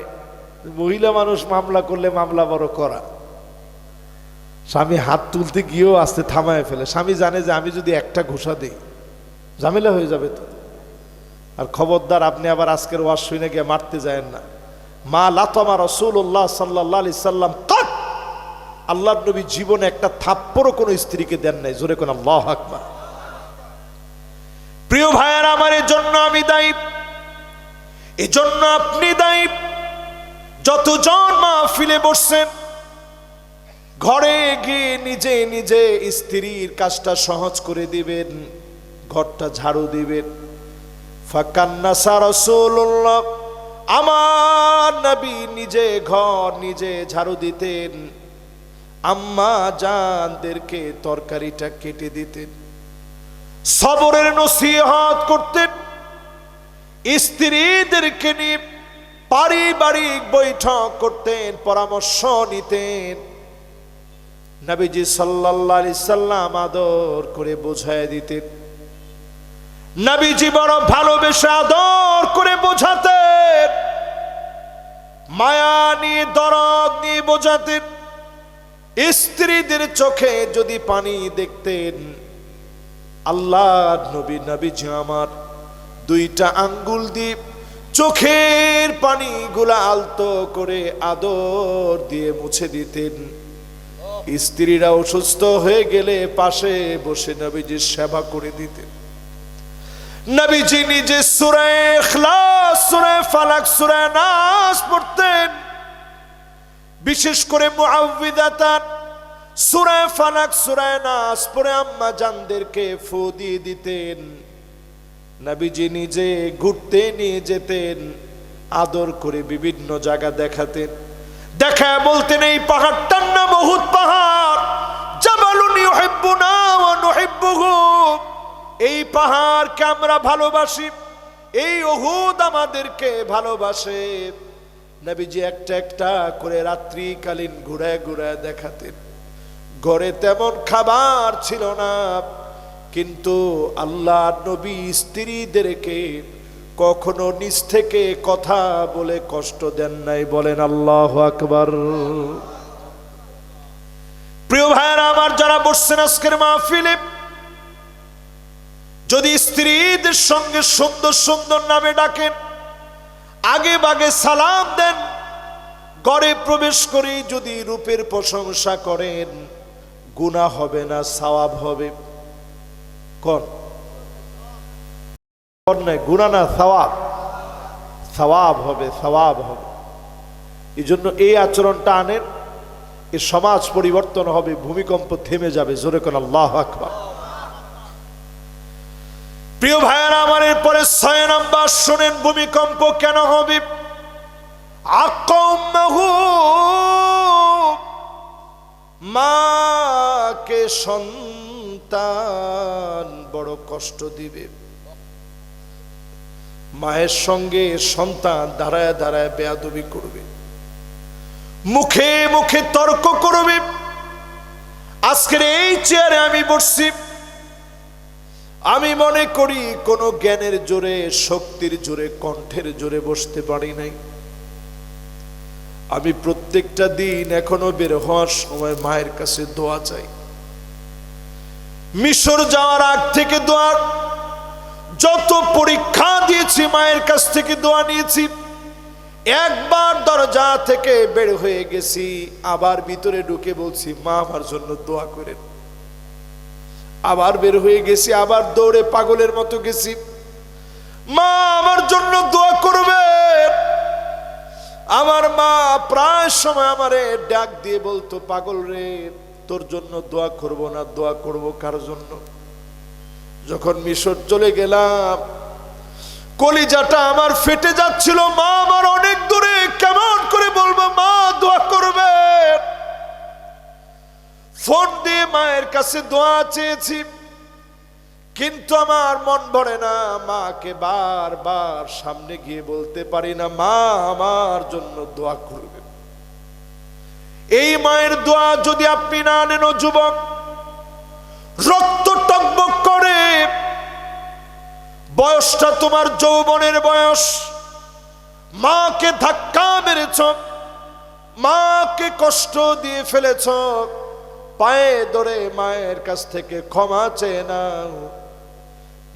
মহিলা মানুষ মামলা করলে মামলা বড় করা। স্বামী হাত তুলতে গিয়েও আস্তে থামায় ফেলে। স্বামী জানে যে আমি যদি একটা ঘুষা দিই ঝামেলা হয়ে যাবে তো। আর খবরদার আপনি আবার আজকের ওয়াজ শুনে গিয়ে মারতে যায়েন না। মা লাতমা রাসূলুল্লাহ সাল্লাল্লাহু আলাইহি সাল্লাম কাত, আল্লাহর নবী জীবনে একটা থাপ্পড়ও কোনো স্ত্রীকে দেন নাই। জোরে কোন আল্লাহু আকবার। প্রিয় ভাইয়েরা আমার, এর জন্য আমি দায়ী, এর জন্য আপনি দায়ী। যতজন মাহফিলে বসছেন, ঘরে গিয়ে নিজে নিজে স্ত্রীর কাজটা সহজ করে দিবেন, ঘরটা ঝাড়ু দিবেন। ফাকান্নাসা রাসূলুল্লাহ, আমার নবী নিজে ঘর নিজে ঝাড়ু দিতেন, আম্মা জানদেরকে তরকারিটা কেটে দিতেন, সবরের নসিহত করতেন, স্ত্রীদেরকে নিয়ে পারিবারিক বৈঠক করতেন, পরামর্শ নিতেন। নবীজি সাল্লাল্লাহু আলাইহি সাল্লাম আদর করে বোঝায় দিতেন। নবীজি বড় ভালোবেসে আদর করে বোঝাতেন, মায়া নিয়ে দরদ নিয়ে বোঝাতেন। স্ত্রীদের চোখে যদি পানি দেখতেন, আল্লাহ নবীজি আমার দুইটা আঙ্গুল দিয়ে চোখের পানিগুলা আলতো করে আদর দিয়ে মুছে দিতেন। স্ত্রীরা অসুস্থ হয়ে গেলে পাশে বসে নবীজির সেবা করে দিতেন। নবীজি নিজে সূরা ইখলাস, সূরা ফালাক, সূরা নাস পড়তেন। বিশেষ করে মুআউযিদাতান সূরা ফালাক, সূরা নাস পড়ে আম্মা জানদেরকে ফু দিয়ে দিতেন। নবীজি নিজে ঘুরতে নিয়ে যেতেন, আদর করে বিভিন্ন জায়গা দেখাতেন। দেখা বলতেন এই পাহাড়টার নাম উহুদ পাহাড়, জাবালুন ইউহিব্বুনা ওয়া নুহিব্বুহু। এই পাহাড়কে আমরা ভালোবাসি, এই উহুদ আমাদেরকে ভালোবাসে। নবীজি একটা একটা করে রাত্রিকালীন ঘুরায় ঘুরায় দেখাতেন। ঘরে তেমন খাবার ছিল না, কিন্তু আল্লাহ নবী স্ত্রীদেরকে কখনো নিজ থেকে কথা বলে কষ্ট দেন নাই। বলেন আল্লাহু আকবার। প্রিয় ভাইরা আমার যারা বসছেন আজকের মাহফিলে, যদি স্ত্রীদের সঙ্গে সুন্দর সুন্দর নামে ডাকেন, আগে বাগে সালাম দেন, ঘরে প্রবেশ করে যদি রূপের প্রশংসা করেন, গুনাহ হবে না, সওয়াব হবে। কোন নাই? গুনাহ না, সওয়াব। সওয়াব হবে, সওয়াব হবে। এই জন্য এই আচরণটা আনেন, এই সমাজ পরিবর্তন হবে, ভূমিকম্প থেমে যাবে। জোরে কোন আল্লাহু আকবার। প্রিয় ভাইয়েরা আমার, এরপরে ৬ নাম্বার শুনেন ভূমিকম্প কেন হবে। আকাউম্মাহু, মাকে সন্তান বড় কষ্ট দিবে। মায়ের সঙ্গে সন্তান দাঁড়ায় দাঁড়ায় বেয়াদবি করবে, মুখে মুখে তর্ক করবে। আজকের এই চেয়ারে আমি বসছি, আমি মনে করি কোনো জ্ঞানের জোরে, শক্তির জোরে, কণ্ঠের জোরে বসতে পারি নাই। আমি প্রত্যেকটা দিন এখনো বের হওয়ার সময় মায়ের কাছে দোয়া চাই। মিশর যাওয়ার আগ থেকে দোয়া, যত পরীক্ষা দিয়েছি মায়ের কাছ থেকে দোয়া নিয়েছি। একবার দরজা থেকে বের হয়ে গেছি, আবার ভিতরে ঢুকে বলছি মা আমার জন্য দোয়া করেন। আবার বের হয়ে গেছি, আবার দৌড়ে পাগলের মতো গেছি, মা আমার জন্য দোয়া করবেন। আমার মা প্রায় সময় আমারে ডাক দিয়ে বলতো, পাগল রে, তোর জন্য দোয়া করব না, দোয়া করব কার জন্য? যখন মিশর চলে গেলাম, কলিজাটা আমার ফেটে যাচ্ছিল। মা আমার অনেক দূরে, কেমন করে বলবো মা দোয়া করবে? ফোন দিয়ে মায়ের কাছে দোয়া চেয়েছি, কিন্তু আমার মন ভরে না। মাকে বারবার সামনে গিয়ে বলতে পারি না মা আমার জন্য দোয়া করবে। এই মায়ের দোয়া যদি আপনি না নেন, যুবক, রক্ত টকবক করে, বয়সটা তোমার যৌবনের বয়স, মাকে ধাক্কা মেরেছ, মাকে কষ্ট দিয়ে ফেলেছ, পায়ে ধরে মায়ের কাছ থেকে ক্ষমা চেয়ে নাও।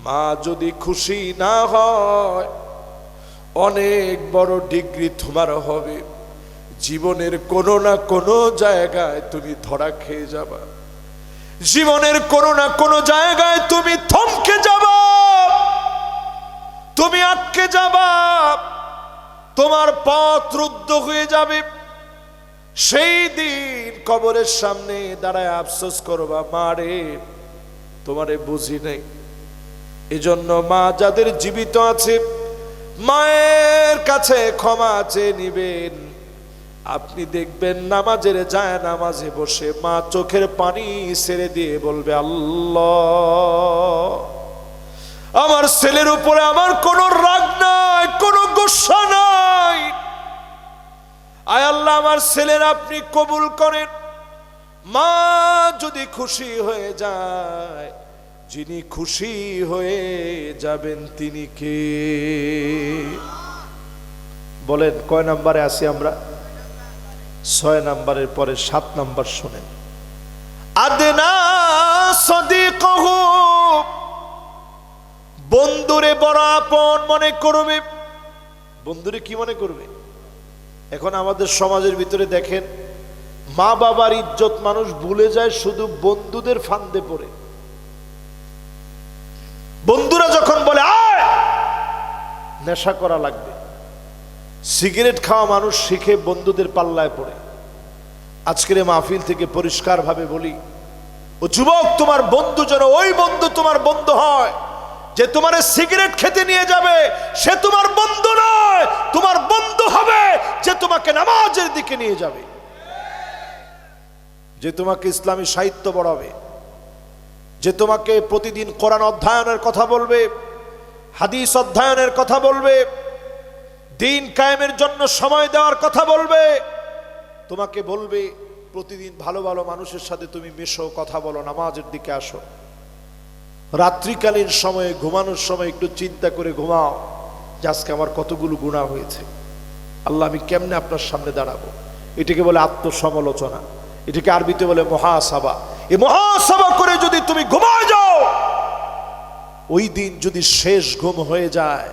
মা যদি খুশি না হয়, অনেক বড় ডিগ্রি তোমার হবে। জীবনের কোনো না কোনো জায়গায় তুমি ধরা খেয়ে যাবা, জীবনের কোনো না কোনো জায়গায় তুমি থমকে যাবা, তুমি আটকে যাবা, তোমার পথ রুদ্ধ হয়ে যাবে। সেই দিন কবরের সামনে দাঁড়ায় আফসোস করবা, মা রে তোমারে বুঝি নাই। এজন্য মা যাদের জীবিত আছে, মায়ের কাছে ক্ষমা চেয়ে নিবেন। আপনি দেখবেন নামাজের যায় নামাজে বসে মা চোখের পানি ছেড়ে দিয়ে বলবে, আল্লাহ আমার ছেলের উপরে আমার কোনো রাগ নাই, কোনো গোসা নাই। আয় আল্লাহ আমার ছেলের আপনি কবুল করেন। মা যদি খুশি হয়ে যায়, যিনি খুশি হয়ে যাবেন তিনি কে? বলেন কয় নাম্বারে আছি আমরা? 6 নাম্বারের পরে 7 নাম্বার শুনেন। আদনা সাদিকহু বন্ধুরে বড় আপন মনে করবে। বন্ধুরে কি মনে করবে? এখন আমাদের সমাজের ভিতরে দেখেন, মা বাবার ইজ্জত মানুষ ভুলে যায় শুধু বন্ধুদের ফান্দে পড়ে। বন্ধুরা যখন বলে আয় নেশা করা লাগবে, সিগারেট খাওয়া মানুষ শিখে বন্ধুদের পাল্লায় পড়ে। আজকের এই মাহফিল থেকে পরিষ্কার ভাবে বলি, ও যুবক, তোমার বন্ধু যেন ওই বন্ধু তোমার বন্ধু হয় যে তোমার সিগারেট খেতে নিয়ে যাবে, সে তোমার বন্ধু নয়। তোমার বন্ধু হবে যে তোমাকে নামাজের দিকে নিয়ে যাবে, যে তোমাকে ইসলামী সাহিত্য পড়াবে, যে তোমাকে প্রতিদিন কোরআন অধ্যয়নের কথা বলবে, হাদিস অধ্যয়নের কথা বলবে, দিন কায়েমের জন্য সময় দেওয়ার কথা বলবে, তোমাকে বলবে প্রতিদিন ভালো ভালো মানুষের সাথে তুমি মেশো, কথা বলো, নামাজের দিকে আসো। রাত্রিকালীন সময়ে ঘুমানোর সময় একটু চিন্তা করে ঘুমাও যে আজকে আমার কতগুলো গুনাহ হয়েছে, আল্লাহ আমি কেমনে আপনার সামনে দাঁড়াবো। এটাকে বলে আত্মসমালোচনা, এটাকে আরবিতে বলে মহাসাবা। এই মহাসাবা করে যদি তুমি ঘুমায় যাও, ওই দিন যদি শেষ ঘুম হয়ে যায়,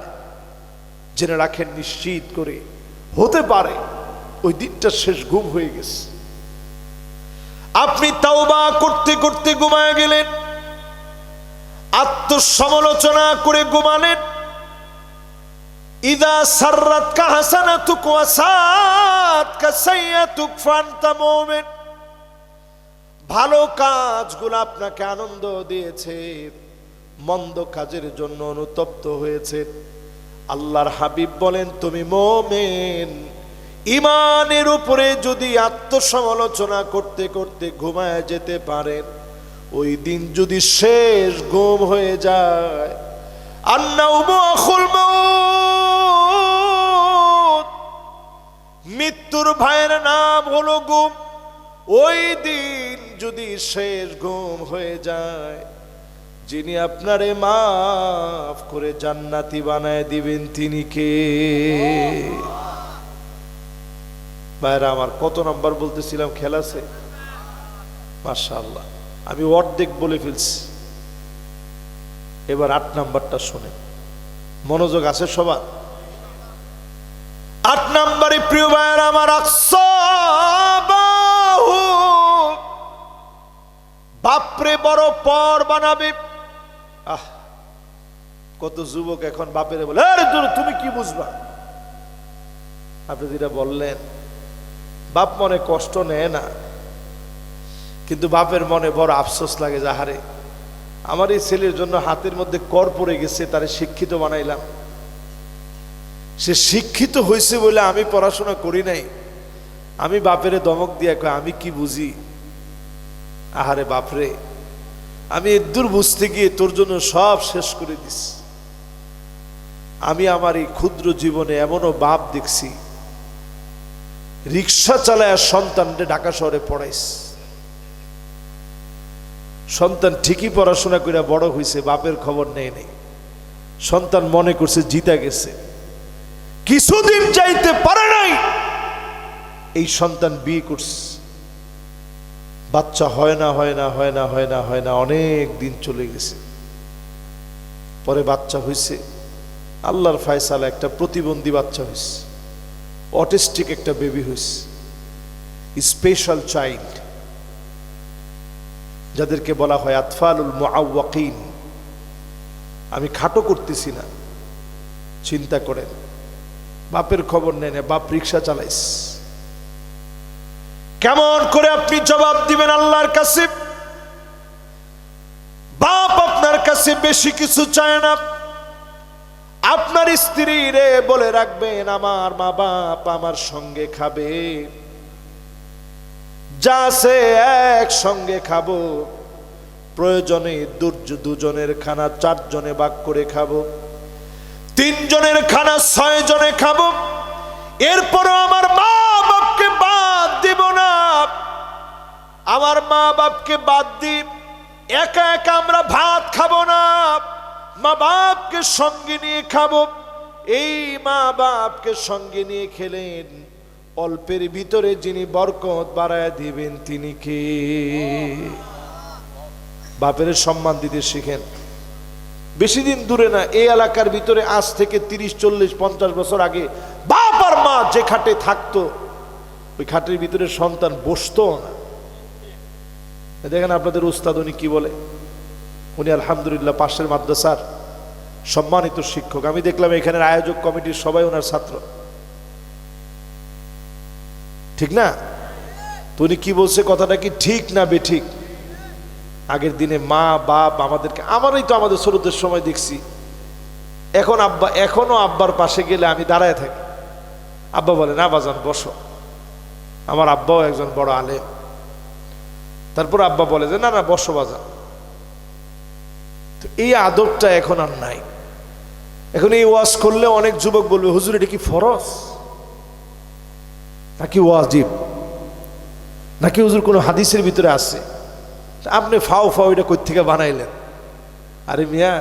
জেনে রাখেন নিশ্চিত করে হতে পারে ওই দিনটা শেষ ঘুম হয়ে গেছে। আপনি তাওবা করতে করতে ঘুমায় গেলেন, আত্মসমালোচনা করে ঘুমালেন। ইদা সাররাতকা হাসানাতুক ওয়া সাআতকা সাইয়্যাতুক ফান্তা মুমিন। ভালো কাজগুলো আপনাকে আনন্দ দিয়েছে, মন্দ কাজের জন্য অনুতপ্ত হয়েছে, আল্লাহর হাবিব বলেন তুমি মুমিন। ইমানের উপরে যদি আত্মসমালোচনা করতে করতে ঘুমায় যেতে পারেন, ওই দিন যদি শেষ ঘুম হয়ে যায়, আন্নাউমু আখুল মাউত, মৃত্যুর ভাইয়ের নাম হলো ঘুম। ওই দিন যদি শেষ ঘুম হয়ে যায়, যিনি আপনারে মাফ করে জান্নাতি বানায় দিবেন তিনি কে? ভাইরা আমার, কত নাম্বার বলতেছিলাম? খেলা আছে মাশাআল্লাহ, আমি অর্ধেক বলে ফেলছি। এবার 8 নাম্বারটা শুনে মনোযোগ আছে সবার। 8 নাম্বারে প্রিয় ভাইরা আমার, আকসাবাহু, বাপরে বড় পর বানাবে। আহ, কত যুবক এখন বাপেরে বলে আরে তুমি কি বুঝবা। আপনি যেটা বললেন, বাপ মনে কষ্ট নেয় না, কিন্তু বাপের মনে বড় আফসোস লাগে, যাহারে আমার এই ছেলের জন্য হাতের মধ্যে কর পড়ে গেছে, তারে শিক্ষিত বানাইলাম, সে শিক্ষিত হয়েছে বলে আমি পড়াশোনা করি নাই। আমি বাপেরে দমক দিয়া কই আমি কি বুঝি। আহারে বাপরে, আমি এদূর বুঝতে গিয়ে তোর জন্য সব শেষ করে দিস। আমি আমার এই ক্ষুদ্র জীবনে এমনও বাপ দেখছি, রিক্সা চালায় সন্তানকে ঢাকা শহরে পড়াইস। সন্তান ঠিকই পড়াশোনা করে বড় হয়েছে, বাপের খবর নেই নেই। সন্তান মনে করছে জিতা গেছে, কিছুদিন যাইতে পারে নাই, এই সন্তান বিয়ে করছে, বাচ্চা হয় না হয় না হয় না হয় না হয় না, অনেক দিন চলে গেছে। পরে বাচ্চা হয়েছে, আল্লাহর ফয়সালা একটা প্রতিবন্ধী বাচ্চা হয়েছে, অটিস্টিক একটা বেবি হয়েছে, স্পেশাল চাইল্ড, যাদেরকে বলা হয় আতফালুল মুআওয়াকিন। আমি খাটো করতেছি না, চিন্তা করেন, বাপের খবর নেই না, বাপ রিক্সা চালাইস। কেমন করে আপনি জবাব দিবেন আল্লাহর কাছে? বাপ আপনার কাছে বেশি কিছু চায় না। আপনার স্ত্রী রে বলে রাখবেন, আমার মা বাপ আমার সঙ্গে খাবে, যা আছে একসঙ্গে খাবো, প্রয়োজনে দুজনের খানা 4 জনে ভাগ করে খাবো, 3 জনের খানা 6 জনে খাবো। এরপরও আমার মা বাপকে বাদ দিব না। আমার মা বাপকে বাদ দিব, একা একা আমরা ভাত খাবো না, মা বাপকে সঙ্গে নিয়ে খাবো। এই মা বাপকে সঙ্গে নিয়ে খেলেন, অল্পের ভিতরে যিনি বরকত বাড়ায় দিবেন তিনি কে? বাপের সম্মান দিতে শিখেন, বেশি দিন দূরে না, এই এলাকার ভিতরে আজ থেকে 30, 40, 50 বছর আগে বাপ আর মা যে খাটে থাকতো ওই খাটের ভিতরে সন্তান বসতো না। দেখেন আপনাদের উস্তাদ উনি কি বলে, উনি আলহামদুলিল্লাহ পাশের মাদ্রাসার সম্মানিত শিক্ষক। আমি দেখলাম এখানের আয়োজক কমিটির সবাই ওনার ছাত্র, ঠিক না? তো উনি কি বলছে, কথাটা কি ঠিক না বেঠিক? আগের দিনে মা বাপ আমাদেরকে, আমারই তো আমাদের ছোটদের সময় দেখছি, এখনো আব্বার পাশে গেলে আমি দাঁড়ায় থাকি, আব্বা বলে না বাজান বসো। আমার আব্বাও একজন বড় আলেম, তারপর আব্বা বলে যে না না বসো বাজান। তো এই আদবটা এখন আর নাই। এখন এই ওয়াজ করলে অনেক যুবক বলবে হুজুর এটা কি ফরজ নাকি ওয়াজিব, নাকি হুজুর কোনো হাদিসের ভিতরে আছে? আপনি ফাও এটা কই থেকে বানাইলেন? আরে মিয়া,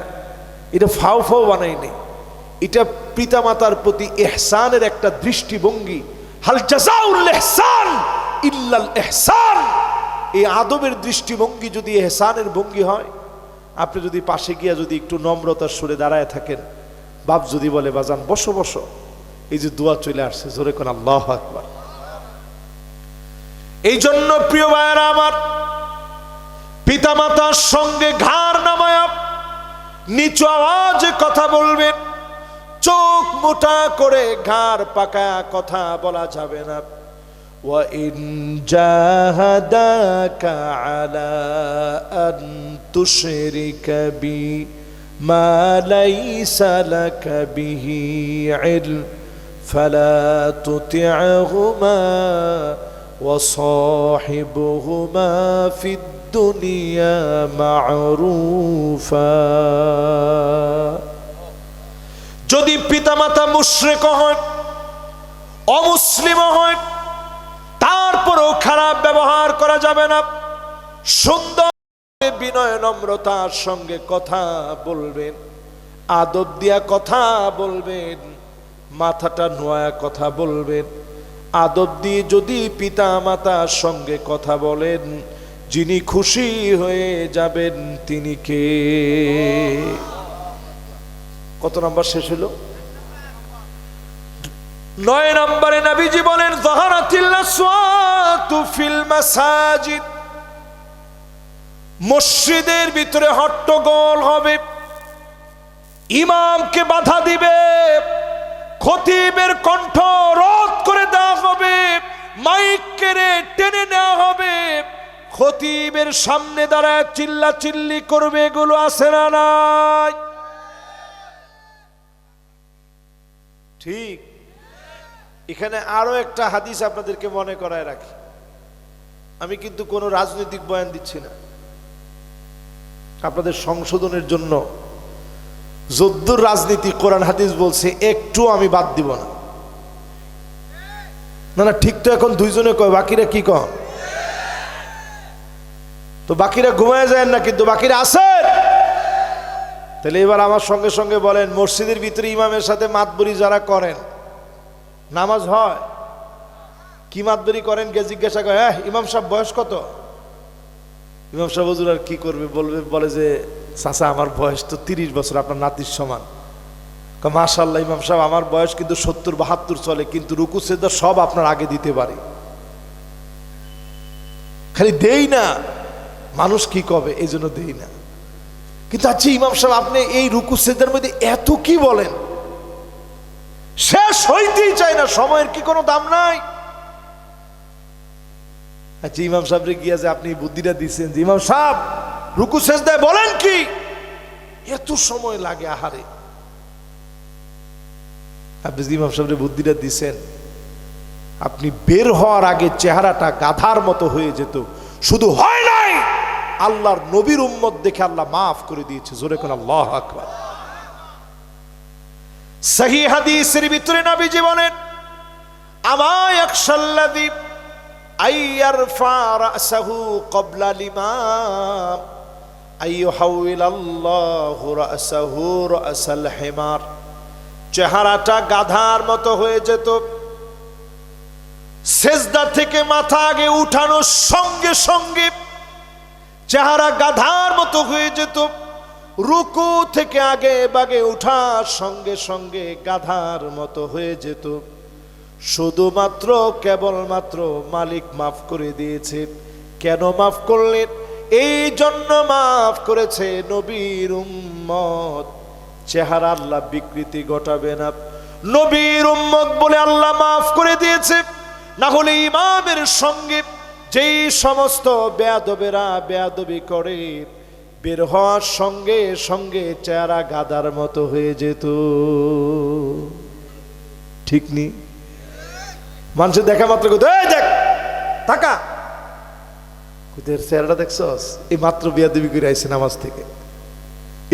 এটা ফাও বানাইনি, এটা পিতামাতার প্রতি ইহসানের একটা দৃষ্টিভঙ্গি। হাল জাযাউল ইহসান ইল্লাল ইহসান। এই আদবের দৃষ্টিভঙ্গি যদি ইহসানের ভঙ্গি হয়, আপনি যদি পাশে গিয়া যদি একটু নম্রতার সুরে দাঁড়ায় থাকেন, বাপ যদি বলে বাজান বসো বসো, এই যে দোয়া চলে আসছে, জোরে কোন আল্লাহু আকবার। এই জন্য প্রিয় ভাইয়েরা আমার, পিতামাতার সঙ্গে ঘাড় নামায়া নিচু আওয়াজে কথা বলবেন, চোখ মোটা করে ঘাড় পাকা কথা বলা যাবে না। ওয়া ইন জাহাদাকা আলা আন তুশরিকা বি মা লাইসা লাকা বিহি ইলম ফালা তুতি'হুমা ওয়া সাহিবহুমা ফিদ দুনিয়া মা'রুফা। যদি পিতামাতা মুশরিক হয়, অমুসলিম হয়, তারপরেও খারাপ ব্যবহার করা যাবে না। সুন্দর বিনয় নম্রতার সঙ্গে কথা বলবেন, আদব দিয়া কথা বলবেন, মাথাটা নোয়া কথা বলবেন। আদব দিয়ে যদি পিতা মাতার সঙ্গে কথা বলেন, যিনি খুশি হয়ে যাবেন তিনি কে? কত নাম্বার শেষ হলো? 9 নম্বরে নবীজি বলেন যাহারাতিল আসওয়াতু ফিল মাসাজিদ। মসজিদের ভিতরে হট্টগোল হবে, ইমামকে বাধা দিবে, খতিবের কণ্ঠ রোধ করে দেওয়া হবে, মাইক কেড়ে টেনে নেওয়া হবে, খতিবের সামনে দাঁড়ায় চিল্লা চিল্লি করবে। এগুলো আছে না নাই? ঠিক। এখানে আরো একটা হাদিস আপনাদেরকে মনে করায় রাখি, আমি কিন্তু কোনো রাজনৈতিক বয়ান দিচ্ছি না, আপনাদের সংশোধনের জন্য। যদ্দুর রাজনীতি কোরআন হাদিস বলছে একটু আমি বাদ দিব না। না না ঠিক তো এখন দুইজনে কয়, বাকিরা কি কয়? তো বাকিরা ঘুমায় যায় না, কিন্তু বাকিরা আছেন। তাহলে এবার আমার সঙ্গে সঙ্গে বলেন, মসজিদের ভিতরে ইমামের সাথে মাতবরি যারা করেন, নামাজ হয়? কি মাতবরি করেন? গে জিজ্ঞাসা করে, হ্যাঁ ইমাম সাহেব বয়স কত? ইমাম সাহেব হুজুর আর কি করবে, বলে যে চাচা আমার বয়স তো 30 বছর, আপনার নাতির সমান। মাশাআল্লাহ ইমাম সাহেব আমার বয়স কিন্তু 70-72 চলে, কিন্তু রুকু সিজদা সব আপনার আগে দিতে পারি, খালি দেই না, মানুষ কি কবে এই জন্য দেই না। কিন্তু আচ্ছা ইমাম সাহেব আপনি এই রুকু সিজদার মধ্যে এত কি বলেন, শেষ হইতেই চায় না, সময়ের কি কোনো দাম নাই? আচ্ছা ইমাম সাহেবরে গিয়া যে আপনি বুদ্ধিটা দিচ্ছেন যে ইমাম সাহেব রুকু সিজদায় বলেন কি, এত সময় লাগে, আহারে। আপনি ইমাম সাহেবরে বুদ্ধিটা দিচ্ছেন, আপনি বের হওয়ার আগে চেহারাটা গাধার মতো হয়ে যেত। শুধু হয় নাই, আল্লাহর নবীর উম্মত দেখে আল্লাহ মাফ করে দিয়েছে। জোরে কোন আল্লাহু আকবার। সহিহ হাদিসের ভিতরে নবীজি বলেন, আমা ইয়াখশাল্লাযী আইয়ারফা রাসাহু ক্বাবলা লিমাম আইয়ুহাউইলাল্লাহু রাসাহু রাসাল হিমার। চেহারাটা গাধার মতো হয়ে যেত, সেজদা থেকে মাথা আগে উঠানোর সঙ্গে সঙ্গে চেহারা গাধার মতো হয়ে যেত। রুকু থেকে আগে বাগে উঠার সঙ্গে সঙ্গে গাধার মতো হয়ে যেত। শুধুমাত্র কেবলমাত্র মালিক মাফ করে দিয়েছে। কেন মাফ করলেন? এই জন্য মাফ করেছে, নবীর উম্মত চেহারা আল্লাহ বিকৃতি ঘটাবে না। নবীর উম্মত বলে আল্লাহ মাফ করে দিয়েছে। না হলে ইমামের সঙ্গে যেই সমস্ত বেয়াদবেরা বেয়াদবি করে, বের হওয়ার সঙ্গে সঙ্গে চেহারা গাদার মতো হয়ে যেত। ঠিক নি? মানুষের দেখা মাত্র দেখ টাকা চেহারাটা দেখছস, এই মাত্র বেয়াদবি করে আইছে নামাজ থেকে।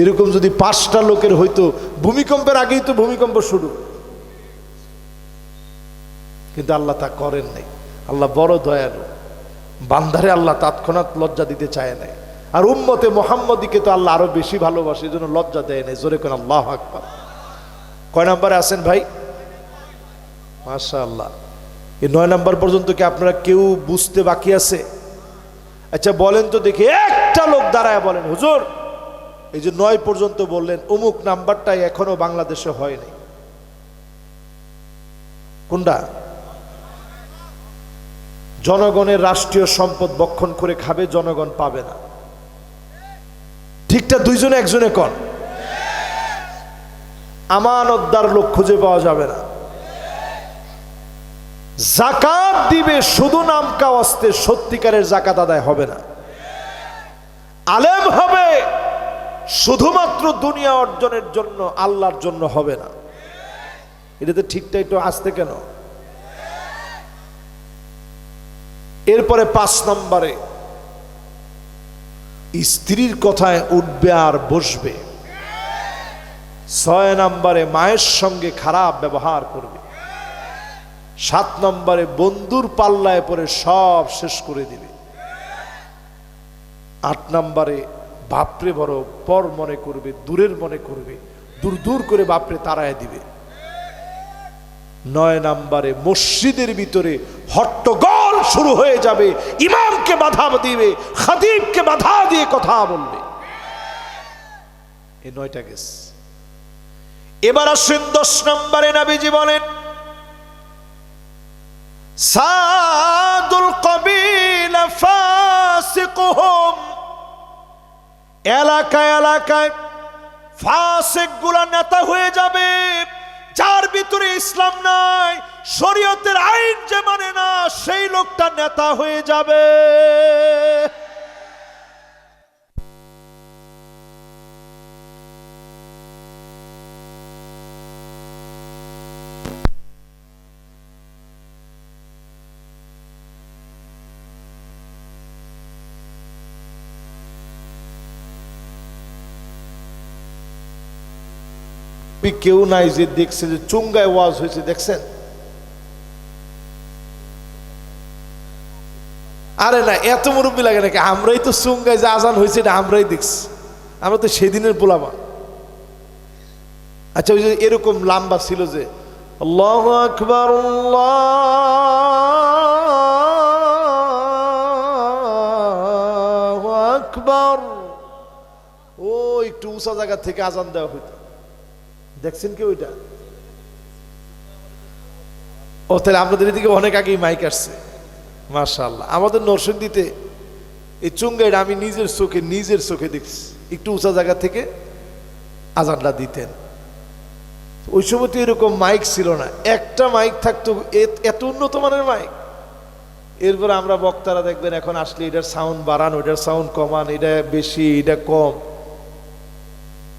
এরকম যদি 5টা লোকের হইতো, ভূমিকম্পের আগেই তো ভূমিকম্প শুরু। কিন্তু আল্লাহ তা করেন নাই। আল্লাহ বড় দয়ালু, বান্দারে আল্লাহ তৎক্ষণাৎ লজ্জা দিতে চায় নাই। আর উম্মতে মুহাম্মদীকে তো আল্লাহ আরো বেশি ভালোবাসে, এই জন্য লজ্জা দেয় নাই। জোরে কোন আল্লাহু আকবার। কয় নম্বরে আছেন ভাই? মাশাআল্লাহ। এই 9 নম্বর পর্যন্ত কি আপনারা কেউ বুঝতে বাকি আছে? আচ্ছা বলেন তো দেখি, একটা লোক দাঁড়ায় বলেন, হুজুর এই যে 9 পর্যন্ত বললেন, অমুক নাম্বারটাই এখনো বাংলাদেশে হয়নি। কোনটা? জনগণের রাষ্ট্রীয় সম্পদ বক্ষণ করে খাবে, জনগণ পাবে না। ঠিকটা দুইজনে একজনে কন। আমানতদার লোক খুঁজে পাওয়া যাবে না। জাকাত দিবে শুধু নাম কাওয়াস্তে, সত্যিকারের জাকাত আদায় হবে না। আলেম হবে শুধুমাত্র দুনিয়া অর্জনের জন্য, আল্লাহর জন্য হবে না। এটাতে ঠিকটা একটু আসতে কেন? এরপরে 5 নম্বরে স্ত্রীর কথায় উঠবে আর বসবে। 6 নম্বরে মায়ের সঙ্গে খারাপ ব্যবহার করবে। 7 নম্বরে বন্ধুর পাল্লায় পরে সব শেষ করে দিবে। 8 নম্বরে বাপরে বড় পর মনে করবে, দূরের মনে করবে, দূর দূর করে বাপরে তাড়ায় দিবে। 9 নম্বরে মসজিদের ভিতরে হট্টগোল শুরু হয়ে যাবে, ইমামকে বাধা দিবে, খতিবকে বাধা দিয়ে কথা বলবে। এই 9টা গেছে। এবার আসেন 10 নম্বরে। নবীজি বলেন, সাদুল কবিলা ফাসিকুহুম, এলাকায় এলাকায় ফাসিক গুলা নেতা হয়ে যাবে। যার ভিতরে ইসলাম নাই, শরীয়তের আইন যে মানে না, সেই লোকটা নেতা হয়ে যাবে। কেউ নাই যে দেখছে যে চুঙ্গায় ওয়াজ হয়েছে, দেখছেন? আরে না, এত মুরব্বী লাগে নাকি? আমরাই তো চুঙ্গায় যে আজান হয়েছে এটা আমরাই দেখছি, আমরা তো সেদিনের পোলাবা। আচ্ছা ওই যে এরকম লম্বা ছিল যে আল্লাহু আকবার আল্লাহু আকবার, ও একটু উঁচা জায়গা থেকে আজান দেওয়া হইতো, দেখছেন কি ওইটা? ও তাহলে আপনাদের এদিকে অনেক আগেই মাইক আসছে। মাশাআল্লাহ। আমাদের নরসিংদীতে এই চুঙ্গাইটা আমি নিজের চোখে দেখছি, একটু উঁচা জায়গা থেকে আজানটা দিতেন। ওই সময় তো এরকম মাইক ছিল না, একটা মাইক থাকতো, এত উন্নত মানের মাইক। এরপর আমরা বক্তারা দেখবেন এখন আসলে এটার সাউন্ড বাড়ান, ওইটার সাউন্ড কমান, এটা বেশি এটা কম।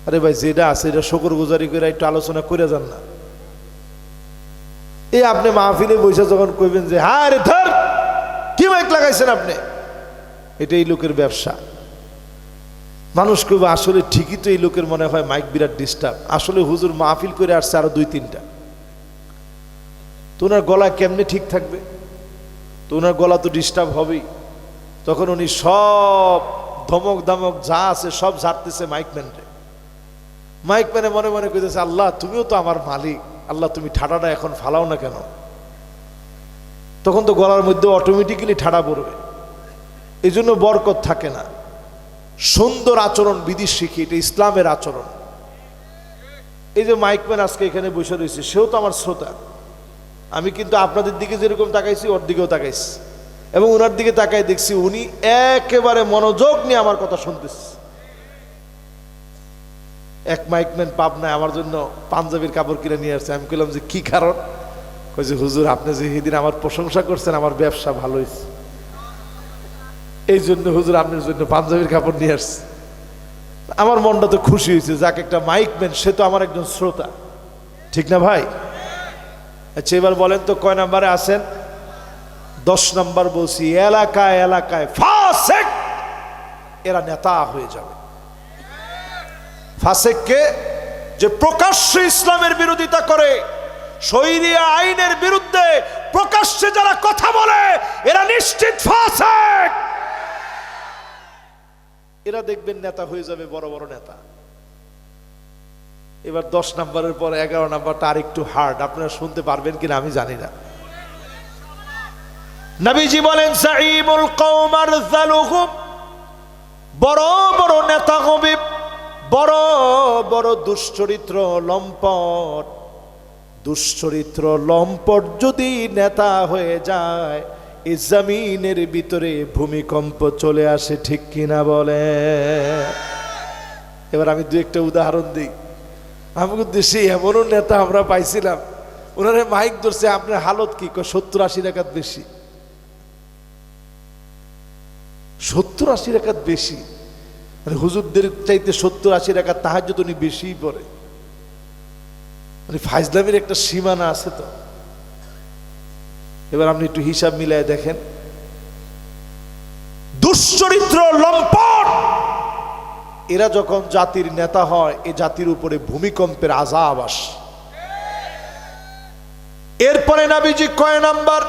আরে ভাই যেটা আছে এটা শুকরগুজারি করে একটু আলোচনা করে যান না। এই আপনি মাহফিলে বসে যখন কইবেন যে হ্যাঁ রে ধর কি মাইক লাগাইছেন আপনি, এটা এই লোকের ব্যবসা। মানুষ কইবে আসলে ঠিকই তো, এই লোকের মনে হয় মাইক বিরাট ডিস্টার্ব। আসলে হুজুর মাহফিল করে আসছে আরো 2-3টা, তো ওনার গলা কেমনে ঠিক থাকবে? তো ওনার গলা তো ডিস্টার্ব হবেই। তখন উনি সব ধমক ধমক যা আছে সব ঝাড়তেছে মাইকম্যানরে। মাইকম্যানে মনে মনে কইতেছে আল্লাহ তুমিও তো আমার মালিক, আল্লাহ তুমি ঠাডাটা এখন ফালাও না কেন? তখন তো গলার মধ্যে অটোমেটিক্যালি ঠাডা পড়বে, এই জন্য বরকত থাকে না। সুন্দর আচরণ বিধি শিখি, এটা ইসলামের আচরণ। এই যে মাইকম্যান আজকে এখানে বসে রয়েছে, সেও তো আমার শ্রোতা। আমি কিন্তু আপনাদের দিকে যেরকম তাকাইছি ওর দিকেও তাকাইছি, এবং ওনার দিকে তাকাই দেখছি উনি একেবারে মনোযোগ নিয়ে আমার কথা শুনতেছে। এক মাইকম্যান পাবনায় আমার জন্য পাঞ্জাবির কাপড় কিনে নিয়ে আসছে। আমি বললাম যে কি কারণ? কইছে হুজুর আপনি যে সেদিন আমার প্রশংসা করছেন আমার ব্যবসা ভালো হয়েছে, এই জন্য হুজুর আপনার জন্য পাঞ্জাবির কাপড় নিয়ে আসছে। আমার মনটা তো খুশি হয়েছে, যাক একটা মাইকম্যান সে তো আমার একজন শ্রোতা, ঠিক না ভাই? আচ্ছা এবার বলেন তো কয় নাম্বারে আছেন? 10 নাম্বার বলছি। এলাকায় এলাকায় ফাসেক এরা নেতা হয়ে যাবে। ফাসেককে যে প্রকাশ্যে ইসলামের বিরোধিতা করে, শরিয়া আইনের বিরুদ্ধে প্রকাশ্যে যারা কথা বলে এরা নিশ্চিত ফাসেক। এরা দেখবেন নেতা হয়ে যাবে, বড় বড় নেতা। এবার 10 নাম্বারের পর 11 নাম্বারটা আর একটু হার্ড, আপনারা শুনতে পারবেন কিনা আমি জানি না। নবীজি বলেন সাইমুল কওম আরযালুহুম, বড় বড় নেতা হবে, বড় বড় দুশ্চরিত্র লম্পট। দুশ্চরিত্র লম্পট যদি নেতা হয়ে যায় এই জমিনের ভিতরে ভূমিকম্প চলে আসে, ঠিক কিনা বলে? এবার আমি দু একটা উদাহরণ দিই। আমাদের দেশে এমনও নেতা আমরা পাইছিলাম, ওনারে মাইক ধরছে, আপনার হালত কি? 70-80 রাকাত বেশি। 70-80 রাকাত বেশি, মানে হুজুরদের চাইতে 70-80 রাকাত তাহাজ্জুদ উনি বেশিই পড়ে। মানে ফাইজলামের একটা সীমানা আছে তো। এবার আপনি একটু হিসাব মিলায় দেখেন, দুশ্চরিত্র লম্পট এরা যখন জাতির নেতা হয়, এ জাতির উপরে ভূমিকম্পের আযাব আসে। এরপরে নবীজি কয় নাম্বার?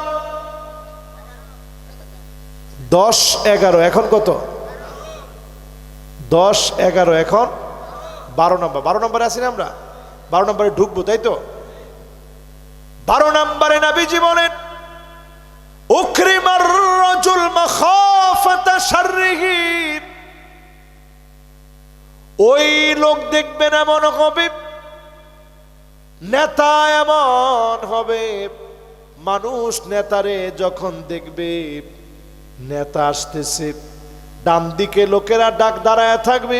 10, 11, এখন কত? 10, 11, এখন 12 নাম্বার। 12 নাম্বারে আছি না আমরা? 12 নাম্বারে ঢুকবো, তাই তো? 12 নাম্বারে নবীজি বলেন উকরিমার রাজুল মাখাফাতা শাররিহি, ওই লোক দেখবেন এমন হবে, নেতা এমন হবে, মানুষ নেতারে যখন দেখবে, নেতা আসতেছে, ডান দিকে লোকেরা ডাক দাঁড়ায় থাকবে,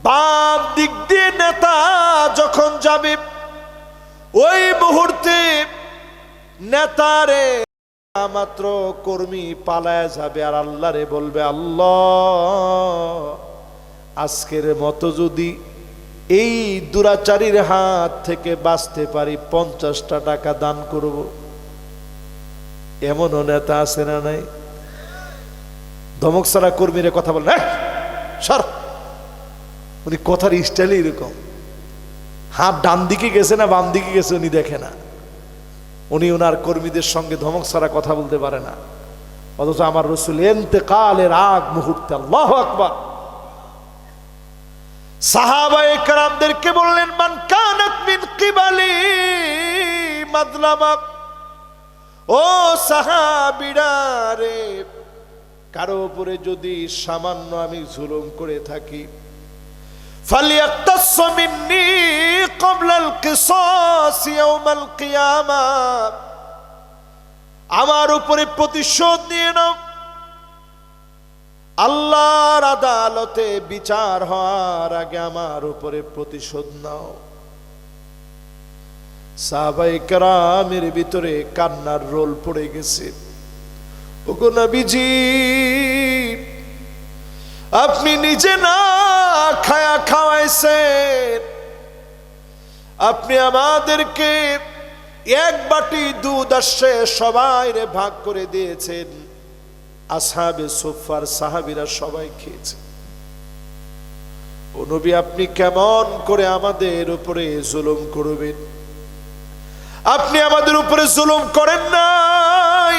বাম দিক দিয়ে নেতা যখন যাবে, ওই মুহূর্তে নেতারে মাত্র কর্মী পালায় যাবে, আর আল্লাহরে বলবে আল্লাহ আজকের মতো যদি এই দুরাচারীর হাত থেকে বাঁচতে পারি 50টা টাকা দান করব। এমনও নেতা আছে না নাই? ধমক ছাড়া কর্মীরা কথা বলে, সর। উনি কথার স্টাইল এরকম, হাত ডান দিকে গেছে না বাম দিকে গেছে উনি দেখে না। উনি ওনার কর্মীদের সঙ্গে ধমক ছাড়া কথা বলতে পারে না। অথচ আমার রাসূল ইন্তেকালের আগ মুহূর্তে, আল্লাহু আকবার, সাহাবায়ে কেরামদেরকে বললেন মান কানাত মিন কিবালি মাযলামা, ও সাহাবীরা রে, কারো উপরে যদি সামান্য আমি জুলুম করে থাকি, ফালিয়াক্তাস মিন্নি ক্বাবলা আল কিসাস ইয়াউমাল কিয়ামাহ, আমার উপরে প্রতিশোধ নিয়ে নাও, আল্লাহর আদালতে বিচার হওয়ার আগে আমার উপরে প্রতিশোধ নাও। সাহাবায়ে কেরামের ভিতরে কান্নার রোল পড়ে গেছে। ওগো নবীজি, আপনি নিজে না খায়া খাওয়াইছেন, আপনি আমাদেরকে এক বাটি দুধ আসছে সবাইরে ভাগ করে দিয়েছেন, আসহাবে সুফার সাহাবীরা সবাই খেয়েছে। ও নবী, আপনি কেমন করে আমাদের উপরে জুলুম করবেন? আপনি আমাদের উপরে জুলুম করেন নাই।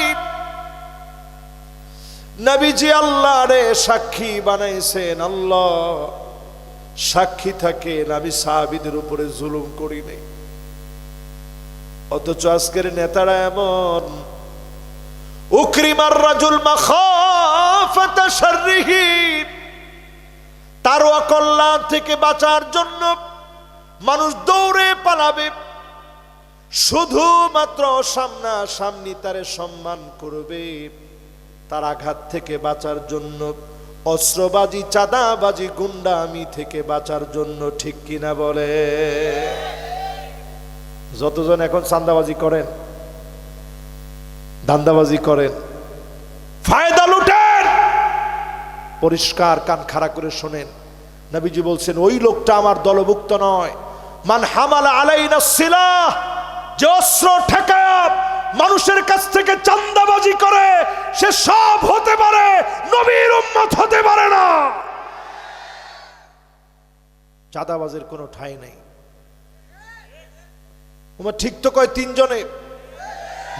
নবীজি আল্লাহরে সাক্ষী বানাইছেন, আল্লাহ সাক্ষী থাকেন আমি সাহাবীদের উপরে জুলুম করি নাই। অথচ আজকের নেতারা এমন, উকরিমার রাজুল মাখাফাতা শাররিহি, তারওয়া কল্যাণ থেকে বাঁচার জন্য মানুষ দৌড়ে পালাবে, শুধুমাত্র সামনাসামনি তারে সম্মান করবে। তার আঘাত থেকে বাঁচার জন্য, অস্ত্রবাজি, চাঁদাবাজি, গুন্ডামি থেকে বাঁচার জন্য, ঠিক কিনা বলে? যতজন এখন চাঁদাবাজি করেন, ধান্দাবাজি করেন, ফায়দা লুটেন, পরিষ্কার কান খাড়া করে শোনেন, নবীজি বলছেন ওই লোকটা আমার দলভুক্ত নয়। মান হামালা আলাইনা সিলাহ, যে অস্ত্র ঠেকায় মানুষের কাছ থেকে চাঁদাবাজি করে, সে সব হতে পারে, নবীর উম্মত হতে পারে না। চাঁদাবাজের কোনো ঠাঁই নেই। তোমার ঠিক তো কয় তিনজনে,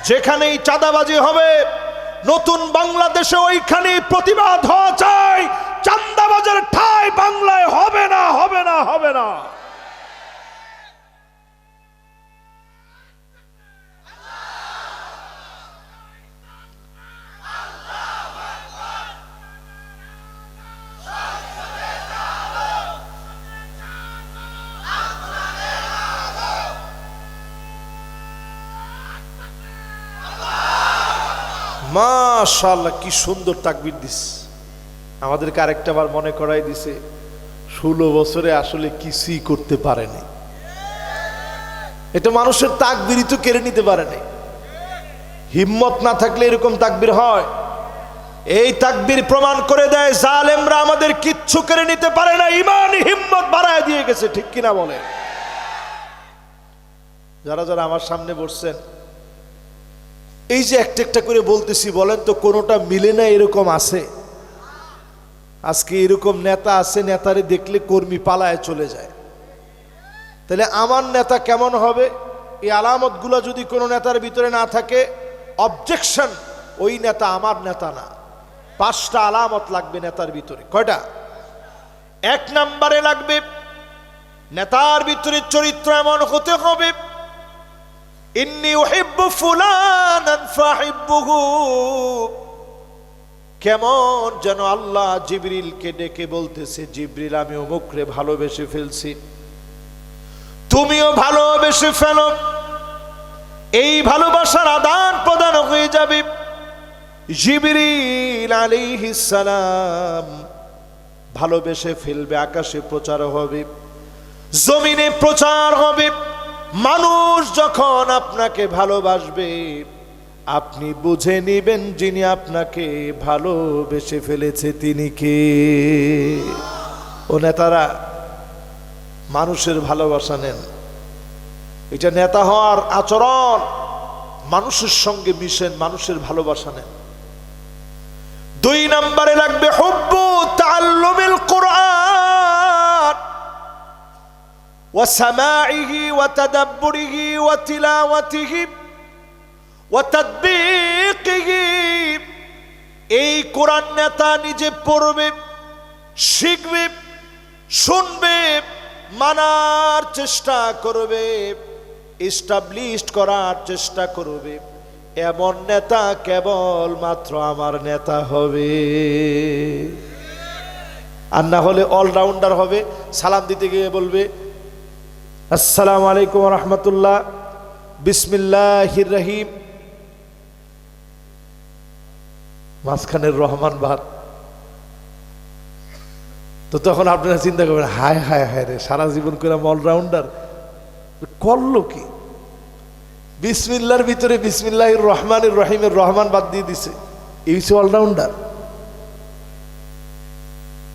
যেখানেই চাঁদাবাজি হবে নতুন বাংলাদেশে ওইখানেই প্রতিবাদ হওয়া চাই। চাঁদাবাজের ঠাঁই বাংলায় হবে না, হবে না, হবে না। মাশাআল্লাহ, কি সুন্দর তাকবীর দিস। আমাদেরকে আরেকটা বার মনে করাই দিছে 16 বছরে আসলে কিছুই করতে পারেনি। এটা মানুষের তাকবীরই তো কেড়ে নিতে পারেনি। হিম্মত না থাকলে এরকম তাকবীর হয়? এই তাকবীর প্রমাণ করে দেয় জালেমরা আমাদের কিচ্ছু কেড়ে নিতে পারে না, ইমানি হিম্মত বাড়ায় দিয়ে গেছে, ঠিক কিনা বলে? যারা যারা আমার সামনে বসছেন, এই যে একটা একটা করে বলতেছি, বলেন তো কোনোটা মিলে না? এরকম আছে? আজকে এরকম নেতা আছে, নেতারে দেখলে কর্মী পালায় চলে যায়। তাহলে আমার নেতা কেমন হবে? এই আলামতগুলো যদি কোনো নেতার ভিতরে না থাকে, অবজেকশন, ওই নেতা আমার নেতা না। 5টা আলামত লাগবে নেতার ভিতরে। কয়টা? 1 নম্বরে লাগবে নেতার ভিতরে চরিত্র এমন হতে হবে, ইন্নী উহিব্বু ফুলানান ফাহিব্বুহু। কেমন যেন আল্লাহ জিবরিলকে ডেকে বলতেছে, জিবরিল আমি অমুকরে ভালোবেসে ফেলছি, তুমিও ভালোবেসে ফেলো। এই ভালোবাসার আদান প্রদান হয়ে যাবে। জিবরিল আলাইহিস সালাম ভালোবেসে ফেলবে, আকাশে প্রচার হবে, জমিনে প্রচার হবে। মানুষ যখন আপনাকে ভালোবাসবে, আপনি বুঝে নিবেন যিনি আপনাকে ভালোবেসে ফেলেছে তিনি কে। ও নেতারা, মানুষের ভালোবাসা নেন। এটা নেতা হওয়ার আচরণ। মানুষের সঙ্গে মিশেন, মানুষের ভালোবাসা নেন। 2 নম্বরে লাগবে হুব্বু তাআল্লুমিল কুরআন ওয়া সামাইহি ওয়া তাদাব্বুরিহি ওয়া তিলাওয়াতিহি ওয়া তাতবিকিহি। এই কোরআন নেতা নিজে পড়বে, শিখবে, শুনবে, মানার চেষ্টা করবে, এস্টাবলিশড করার চেষ্টা করবে। এমন নেতা কেবল মাত্র আমার নেতা হবে। আর না হলে অলরাউন্ডার হবে, সালাম দিতে গিয়ে বলবে আসসালামু আলাইকুম ওয়া রাহমাতুল্লাহ, বিসমিল্লাহির রহিম, মাঝখানের রহমান বাদ। তো তখন আপনারা চিন্তা করবেন, হায় হায় হায় রে, সারা জীবন করে অলরাউন্ডার করলো কি? বিসমিল্লাহর ভিতরে বিসমিল্লাহির রহমানির রহিমের রহমান বাদ দিয়ে দিছে, এই হচ্ছে অলরাউন্ডার।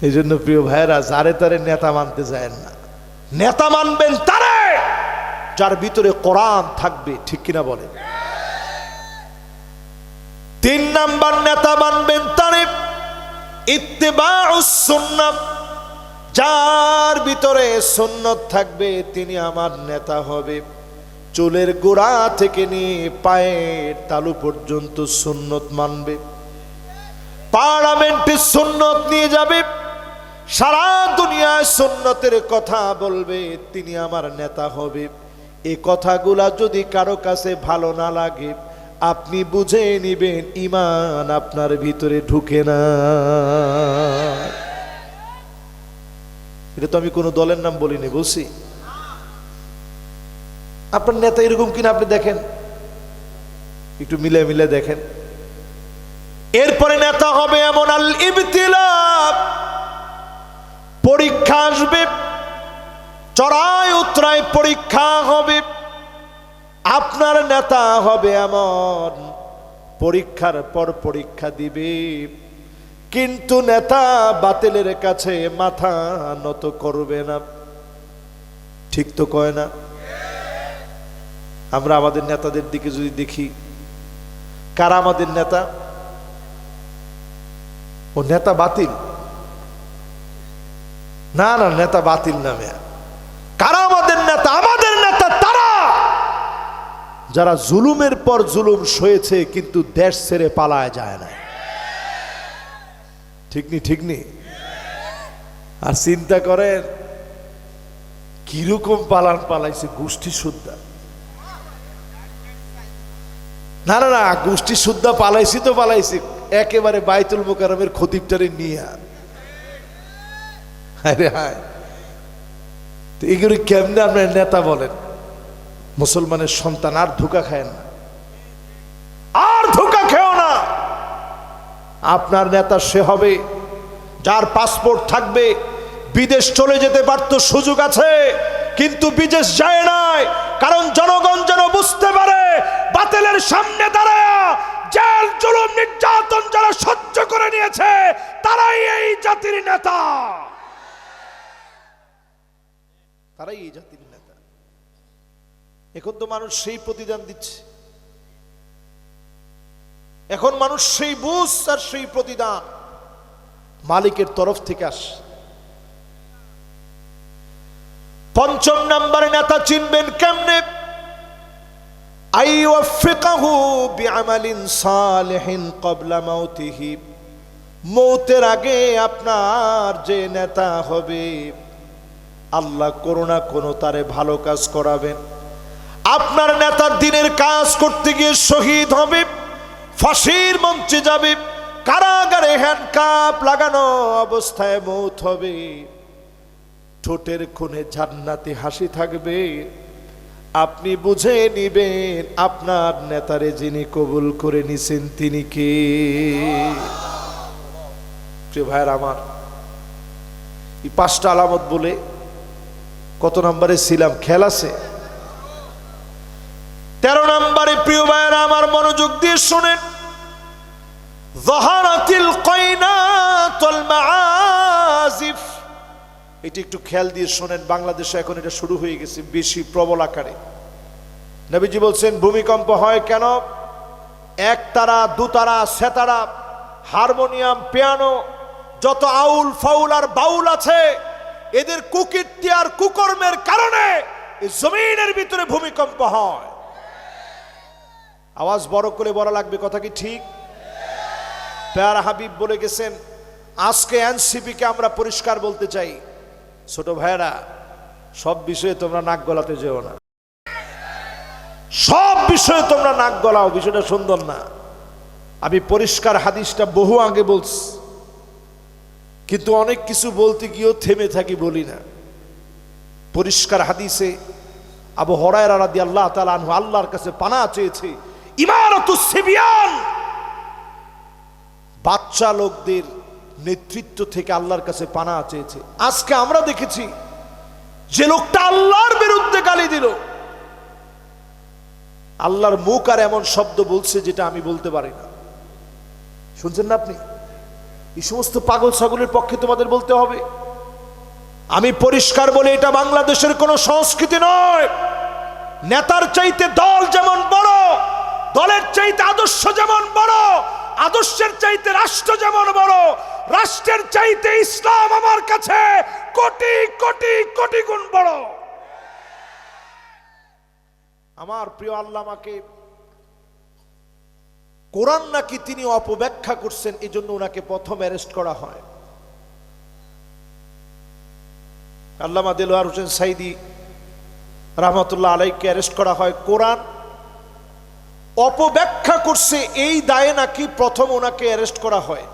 এই জন্য প্রিয় ভাইয়েরা, যারে তারে নেতা মানতে যায় না। নেতা মানবেন তারে যার ভিতরে কোরআন থাকবে, ঠিক কিনা বলেন? 3 নাম্বার নেতা মানবেন তারে ইত্তিবাউস সুন্নাহ, যার ভিতরে সুন্নত থাকবে তিনি আমার নেতা হবে। চুলের গোড়া থেকে নিয়ে পায়ের তালু পর্যন্ত সুন্নত মানবে, পার্লামেন্টে সুন্নত নিয়ে যাবে, সারা দুনিয়ায় সুন্নতের কথা বলবে, তিনি আমার নেতা হবে। এই কথাগুলা যদি কারো কাছে ভালো না লাগে, আপনি বুঝে নিবেন ঈমান আপনার ভিতরে ঢুকে না। এটা তো আমি কোনো দলের নাম বলিনি, বলছি আপনার নেতা এরকম কিনা আপনি দেখেন, একটু মিলে মিলে দেখেন। এরপরে নেতা হবে এমন আল ইবতিলা, পরীক্ষা আসবে, চড়াই উতরাই পরীক্ষা হবে। আপনার নেতা হবে এমন পরীক্ষার পর পরীক্ষা দিবে, কিন্তু নেতা বাতিলের কাছে মাথা নত করবে না। ঠিক তো কয় না? আমরা আমাদের নেতাদের দিকে যদি দেখি, কারা আমাদের নেতা? ও নেতা বাতিল না, না নেতা বাতিল নামে। কারা আমাদের নেতা? আমাদের নেতা তারা যারা জুলুমের পর জুলুম সয়েছে কিন্তু দেশ ছেড়ে পালায় যায় না। ঠিক নি? ঠিক নি? আর চিন্তা করেন কিরকম পালাইছে গোষ্ঠী সুদ্ধা। না না না, গোষ্ঠী সুদ্ধা পালাইছি তো পালাইছি একেবারে বাইতুল মোকাররমের খতিবটারে নিয়ে। আরে হায়, তো এগুলো কেমনে আপনার নেতা বলেন? মুসলমানের সন্তান আর ধোঁকা খায় না, আর ধোঁকা খেও না। আপনার নেতা সে হবে যার পাসপোর্ট থাকবে, বিদেশ চলে যেতে পারত, সুযোগ আছে, কিন্তু বিদেশ যায় নাই। কারণ জনগণ যেন বুঝতে পারে বাতিলের সামনে দাঁড়ায় জেল জুলুম নির্যাতন যারা সহ্য করে নিয়েছে তারাই এই জাতির নেতা, তারাই এই জাতির নেতা। এখন তো মানুষ সেই প্রতিদান দিচ্ছে, এখন মানুষ সেই বুঝ আর সেই প্রতিদান মালিকের তরফ থেকে আসে। পঞ্চম নম্বরে নেতা চিনবেন কেমনে? আইওয়াফিকাহু বিআমালিন সালিহিন ক্বাবলা মাউতিহি, মৌতের আগে আপনার যে নেতা হবে আল্লাহ কোনো না কোনো তারে ভালো কাজ করাবেন। আপনার নেতার দিনের কাজ করতে গিয়ে শহীদ হবে, ফাঁসির মঞ্চে যাবে, কারাগারে হ্যান্ডকাপ লাগানো অবস্থায় মৌত হবে, ঠোঁটের কোণে জান্নাতি হাসি থাকবে। আপনি বুঝে নিবেন আপনার নেতারে যিনি কবুল করে নিছেন তিনি কে। প্রিয় ভাইয়ের আমার, এই 5টা আলামত বলে কত নম্বরে ছিলাম খেয়াল আছে? 13 নম্বরে। প্রিয় ভাইয়েরা আমার, মনোযোগ দিয়ে শুনেন। যাহারাতিল কায়নাতুল মাআজিফ, এটা একটু খেয়াল দিয়ে শোনেন। বাংলাদেশে এখন এটা শুরু হয়ে গেছে বেশি প্রবল আকারে। নবীজি বলছেন ভূমিকম্প হয় কেন? একতারা, দুতারা, সেতারা, হারমোনিয়াম, পিয়ানো, যত আউল ফাউল আর বাউল আছে এদের কুকীর্তি আর কুকর্মের কারণে এই জমিনের ভিতরে ভূমিকম্প হয়। আওয়াজ বড় করে বলা লাগবে, কথা কি ঠিক? প্যারা হাবিব বলে গেছেন, আজকে এনসিপি কে আমরা পরিষ্কার বলতে চাই, ছোট ভাইরা সব বিষয়ে তোমরা নাক গলাতে যেও না, সব বিষয়ে তোমরা নাক গলাও, বিষয়টা সুন্দর না। আমি পরিষ্কার হাদিসটা বহু আগে বলছি, কিন্তু অনেক কিছু বলতে গিয়েও থেমে থাকি, বলি না। পরিষ্কার হাদিসে আবু হুরায়রা রাদিয়াল্লাহু তাআলা আনহু আল্লাহর কাছে পানাহ চেয়েছে, ইমারাতুস সিবিয়ান, বাচ্চা লোকদের নেতৃত্ব থেকে আল্লাহর কাছে পানাহ চেয়েছে। আজকে আমরা দেখেছি যে লোকটা আল্লাহর বিরুদ্ধে গালি দিল, আল্লাহর মুখ আর এমন শব্দ বলছে যেটা আমি বলতে পারি না। শুনছেন না আপনি? এই সমস্ত পাগল ছাগলের পক্ষে তোমাদের বলতে হবে। আমি পরিষ্কার বলে, এটা বাংলাদেশের কোন সংস্কৃতি নয়। নেতার চাইতে দল যেমন বড়, দলের চাইতে আদর্শ যেমন বড়, আদর্শের চাইতে রাষ্ট্র যেমন বড়, রাষ্ট্রের চাইতে ইসলাম আমার কাছে কোটি কোটি কোটি গুণ বড়। আমার প্রিয় আল্লামাকে কোরআন নাকি তিনি অপব্যাখ্যা করছেন, এই জন্য ওনাকে প্রথম অ্যারেস্ট করা হয়। আল্লামা দেলোয়ার হোসেন সাইদি রহমতুল্লাহ আলাইকে অ্যারেস্ট করা হয়। কোরআন অপব্যাখ্যা করছে এই দায়ে নাকি প্রথম ওনাকে অ্যারেস্ট করা হয়।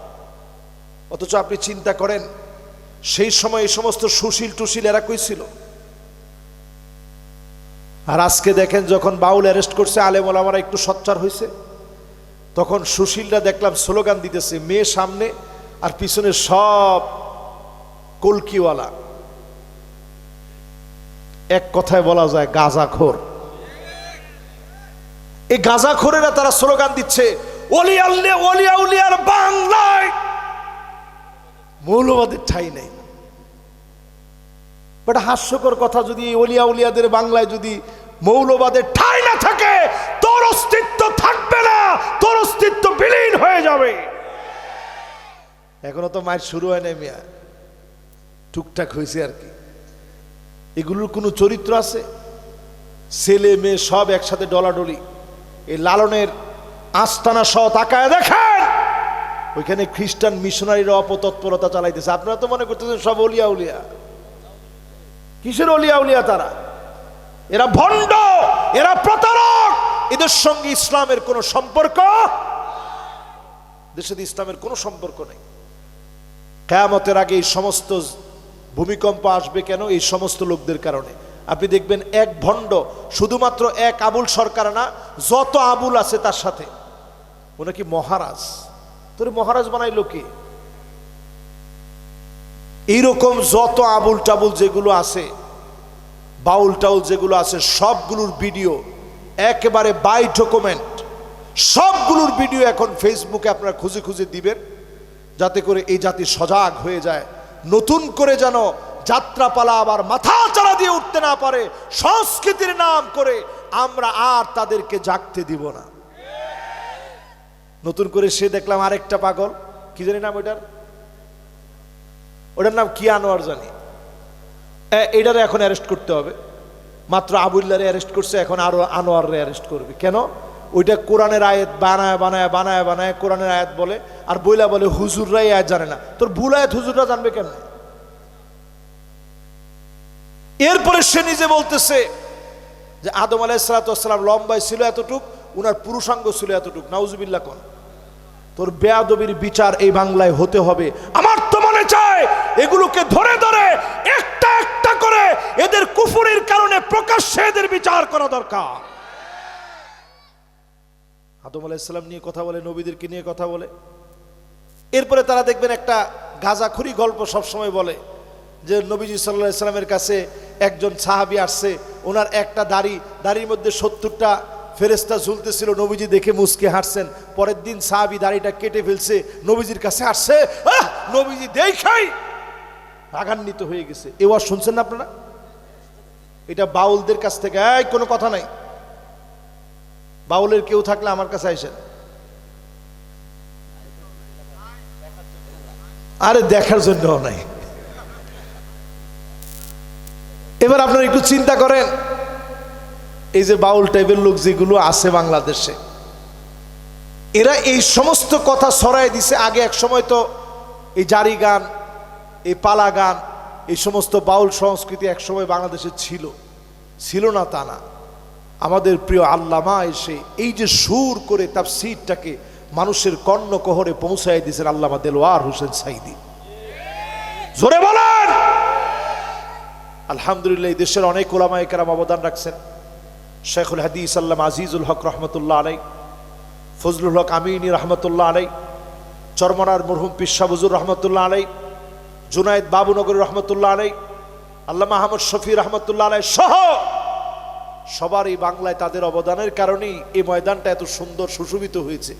অথচ আপনি চিন্তা করেন, সেই সময় এই সমস্ত সুশীল টুশীল এরা কই ছিল? আর আজকে দেখেন যখন বাউল অ্যারেস্ট করছে, আলেম ওলামারা একটু সোচ্চার হয়েছে, তখন সুশীলরা দেখলাম স্লোগান দিতেছে, মেয়ে সামনে আর পিছনে সব কলকিওয়ালা। এক কথায় বলা যায় গাঁজাখোর। এই গাঁজাখোরেরা তারা স্লোগান দিচ্ছে, ওলিয়া উলিয়ার বাংলায় মৌলবাদের ঠাঁই নেই। বাট হাস্যকর কথা, যদি ওলিয়া উলিয়াদের বাংলায় যদি মৌলবাদের ঠাঁই না থাকে, তোর অস্তিত্ব থাকবে না, তোর অস্তিত্ব বিলীন হয়ে যাবে। এখনো তো মায়ের শুরু হয় নাই মিয়া, টুকটাক হয়েছে আর কি। এগুলোর কোনো চরিত্র আছে? ছেলে মেয়ে সব একসাথে ডলাডলি। এই লালনের আস্তানা সহ তাকায় দেখেন, ওইখানে খ্রিস্টান মিশনারিরা অপতৎপরতা চালাইতেছে। আপনারা তো মনে করতেছেন সব ওলিয়া উলিয়া। কিসের ওলিয়া উলিয়া? তারা এরা ভণ্ড, এরা প্রতারক। এদের সঙ্গে ইসলামের কোনো সম্পর্ক, এদের সাথে ইসলামের কোনো সম্পর্ক নেই। কিয়ামতের আগে এই সমস্ত ভূমিকম্প আসবে কেন? এই সমস্ত লোকদের কারণে। আপনি দেখবেন এক ভণ্ড, শুধুমাত্র এক আবুল সরকার না, যত আবুল আছে তার সাথে। ও নাকি মহারাজ। তোর মহারাজ বানাইলো কে? এইরকম যত আবুল টাবুল যেগুলো আছে, বাউল টাউল যেগুলো আছে, সবগুলোর ভিডিও একেবারে বাই ডকুমেন্ট, সবগুলোর ভিডিও এখন ফেসবুকে আপনারা খুঁজে খুঁজে দিবেন, যাতে করে এই জাতি সজাগ হয়ে যায়, নতুন করে যেন যাত্রাপালা আবার মাথা চাড়া দিয়ে উঠতে না পারে। সংস্কৃতির নাম করে আমরা আর তাদেরকে জাগতে দিব না। নতুন করে সে দেখলাম আরেকটা পাগল, কি জানি নাম ওটার নাম কি, আনোয়ার জানি। এটারে এখন অ্যারেস্ট করতে হবে। মাত্র আবুল্লারে অ্যারেস্ট করছে, এখন আরো আনোয়াররে অ্যারেস্ট করবে। কেন? ওইটা কোরআনের আয়াত বানায় বানায় বানায় বানায় কোরআনের আয়াত বলে, আর বইলা বলে হুজুররাই আয়াত জানে না। তোর ভুল আয়াত হুজুররা জানবে কেমনে? এরপরে সে নিজে বলতেছে যে আদম আলাইহিস সালাম লম্বায় ছিল এতটুক, উনার পুরুষাঙ্গ ছিল এতটুক। নাউজুবিল্লাহ কোন? তোর বেয়াদবির বিচার এই বাংলায় হতে হবে। আমার তো মনে চায় এগুলোকে ধরে ধরে একটা একটা করে এদের কুফুরির কারণে প্রকাশ্যে এদের বিচার করা দরকার। আদম আলাইহিস সালাম নিয়ে কথা বলে, নবীদেরকে নিয়ে কথা বলে। এরপরে তারা দেখবেন একটা গাঁজাখুরি গল্প সবসময় বলে যে নবীজি সাল্লাল্লাহু আলাইহি সাল্লামের কাছে একজন সাহাবী আসছে, ওনার একটা দাড়ির মধ্যে 70টা ফেরেশতা ঝুলতেছিল। নবীজি দেখে মুচকে হাসছেন। পরের দিন সাহাবী দাড়িটা কেটে ফেলছে, নবীজির কাছে আসছে, নবীজি দেখাই রাগান্বিত হয়ে গেছে। এ ওয়াজ শুনছেন না আপনারা? এটা বাউলদের কাছ থেকে। এই কোনো কথা নাই, বাউলের কেউ থাকলে আমার কাছে আইসেন। আরে দেখার জন্য নাই। এবার আপনারা একটু চিন্তা করেন, এই যে বাউল টাইপের লোক যেগুলো আছে বাংলাদেশে, এরা এই সমস্ত কথা ছড়াই দিছে। আগে এক সময় তো এই জারি গান, এই পালা গান, এই সমস্ত বাউল সংস্কৃতি এক সময় বাংলাদেশে ছিল না তা না। আমাদের প্রিয় আল্লামা এসে এই যে সুর করে তাফসীরটাকে মানুষের কর্ণকহরে পৌঁছায় দিয়েছেন, আল্লামা দেলোয়ার হোসেন সাইদি। জোরে বলেন আলহামদুলিল্লাহ। এই দেশের অনেক উলামায়ে কেরাম অবদান রাখছেন। শেখুল হাদিস আল্লামা আজিজুল হক রহমতুল্লাহ আলাই, ফজলুল হক আমিনী রহমতুল্লাহ আলাই, চরমনার মরহুম পিসা হুজুর রহমতুল্লাহ আলাই, জুনায়েদ বাবুনগরী রহমতুল্লাহ আলাই, আল্লামা আহমদ শফি রহমতুল্লাহ আলাই সহ সবার এই বাংলায় তাদের অবদানের কারণেই এই ময়দানটা এত সুন্দর সুশোভিত হয়েছে।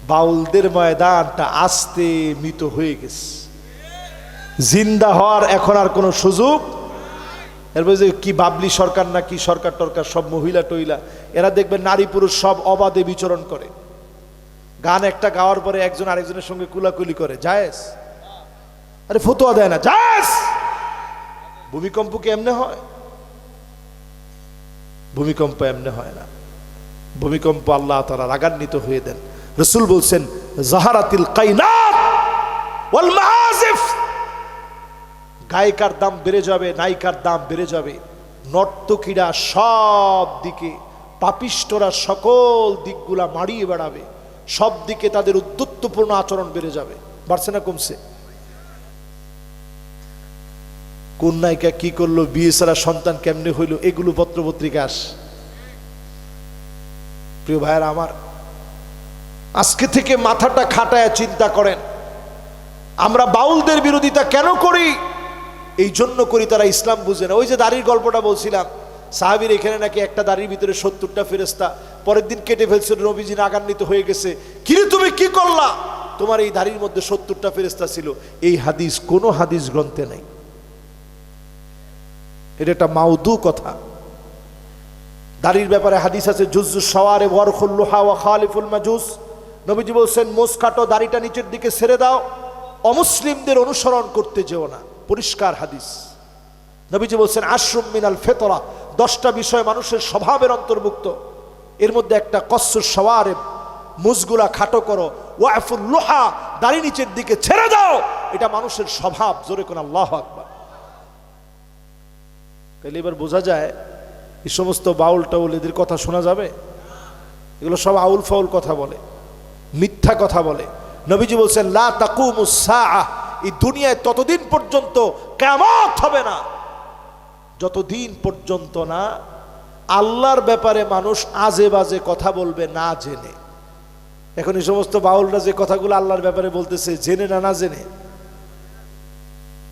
বাউলদের ময়দানটা আস্তে মৃত হয়ে গেছে, জিন্দা হওয়ার এখন আর কোনো সুযোগ। এরপরে যে কি বাবলি সরকার না কি সরকার টরকার, সব মহিলা টহিলা, এরা দেখবেন নারী পুরুষ সব অবাধে বিচরণ করে। গান একটা গাওয়ার পরে একজন আরেকজনের সঙ্গে কুলাকুলি করে, জায়েজ? আরে ফতোয়া দেয় না, জায়েজ। ভূমিকম্প কি এমনি হয়? ভূমিকম্প এমনি হয় না। ভূমিকম্প আল্লাহ তাআলা রাগান্বিত হয়ে দেন। রাসূল বলছেন জাহারাতিল কাইনাত ওয়াল মাআজিফ, গায়িকার দাম বেড়ে যাবে, নায়িকার দাম বেড়ে যাবে, নর্তকীরা সব দিকে, পাপিষ্টরা সকল দিকগুলা মাড়িয়ে বেড়াবে, সব দিকে তাদের উদ্ধত্তপূর্ণ আচরণ বেড়ে যাবে। বাড়ছে না কমছে? কোন নায়িকা কি করলো, বিয়ে ছাড়া সন্তান কেমনে হইলো, এগুলো পত্রপত্রিকা আস। প্রিয় ভাইয়েরা আমার, আজকে থেকে মাথাটা খাটায় চিন্তা করেন, আমরা বাউলদের বিরোধিতা কেন করি? এই জন্য করি তারা ইসলাম বুঝে না। ওই যে দাড়ির গল্পটা বলছিলাম, সাহাবীর এখানে নাকি একটা দাড়ির ভিতরে 70টা ফেরেশতা, পরের দিন কেটে ফেলছে, নবীজি রাগান্বিত হয়ে গেছে, কিরে তুমি কি করলা, তোমার এই দাড়ির মধ্যে 70টা ফেরেশতা ছিল। এই হাদিস কোন হাদিস গ্রন্থে নাই, এটা একটা মাউদু কথা। দাড়ির ব্যাপারে হাদিস আছে, জুজ্জুস শাওয়ারে ওয়ারখুল লুহা ওয়া খালিফুল মাজুস। নবীজি বলছেন মোস কাটো, দাড়িটা নিচের দিকে ছেড়ে দাও, অমুসলিমদের অনুসরণ করতে যেও না, পরিষ্কার হাদিস। নবীজি বলছেন আশরুম মিনাল ফিতরা, 10টা বিষয় মানুষের স্বভাবের অন্তর্ভুক্ত, এর মধ্যে একটা কসসুস শাওয়ারে, মুজগুলা খাটো করো, ওয়াফুল লুহা, দাড়ি নিচের দিকে ছেড়ে দাও, এটা মানুষের স্বভাব। জোরে কোন আল্লাহু আকবার। তাহলে এবার বোঝা যায় এই সমস্ত বাউল টাউল এদের কথা শোনা যাবে? এগুলো সব আউল ফাউল কথা বলে, মিথ্যা কথা বলে। নবীজি বলছেন লা তাকুমুস সাআহ, এই দুনিয়ায় ততদিন পর্যন্ত কিয়ামত হবে না যতদিন পর্যন্ত না আল্লাহর ব্যাপারে মানুষ আজে বাজে কথা বলবে না জেনে। এখন এই সমস্ত বাউলরা যে কথাগুলো আল্লাহর ব্যাপারে বলতেছে, জেনে না না জেনে?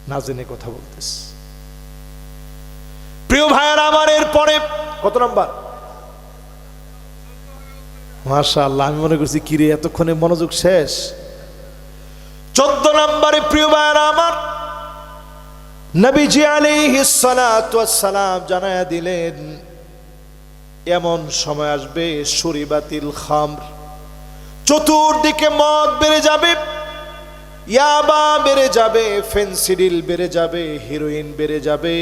না জেনে কথা বলতেছে। প্রিয় ভাইয়েরা আমার, এর পরে কত নাম্বার? মাশাআল্লাহ, আমি মনে করছি কিরে এতক্ষণে মনোযোগ শেষ। 14 নম্বরে প্রিয় ভাইয়েরা আমার, নবীজি আলাইহিস সালাতু ওয়াস সালাম জানায়া দিলেন এমন সময় আসবে শুরিবাতিল খামর, চতুর্দিকে মদ বেড়ে যাবে, ইয়াবা বেড়ে যাবে, ফেনসিডিল বেড়ে যাবে, হিরোইন বেড়ে যাবে,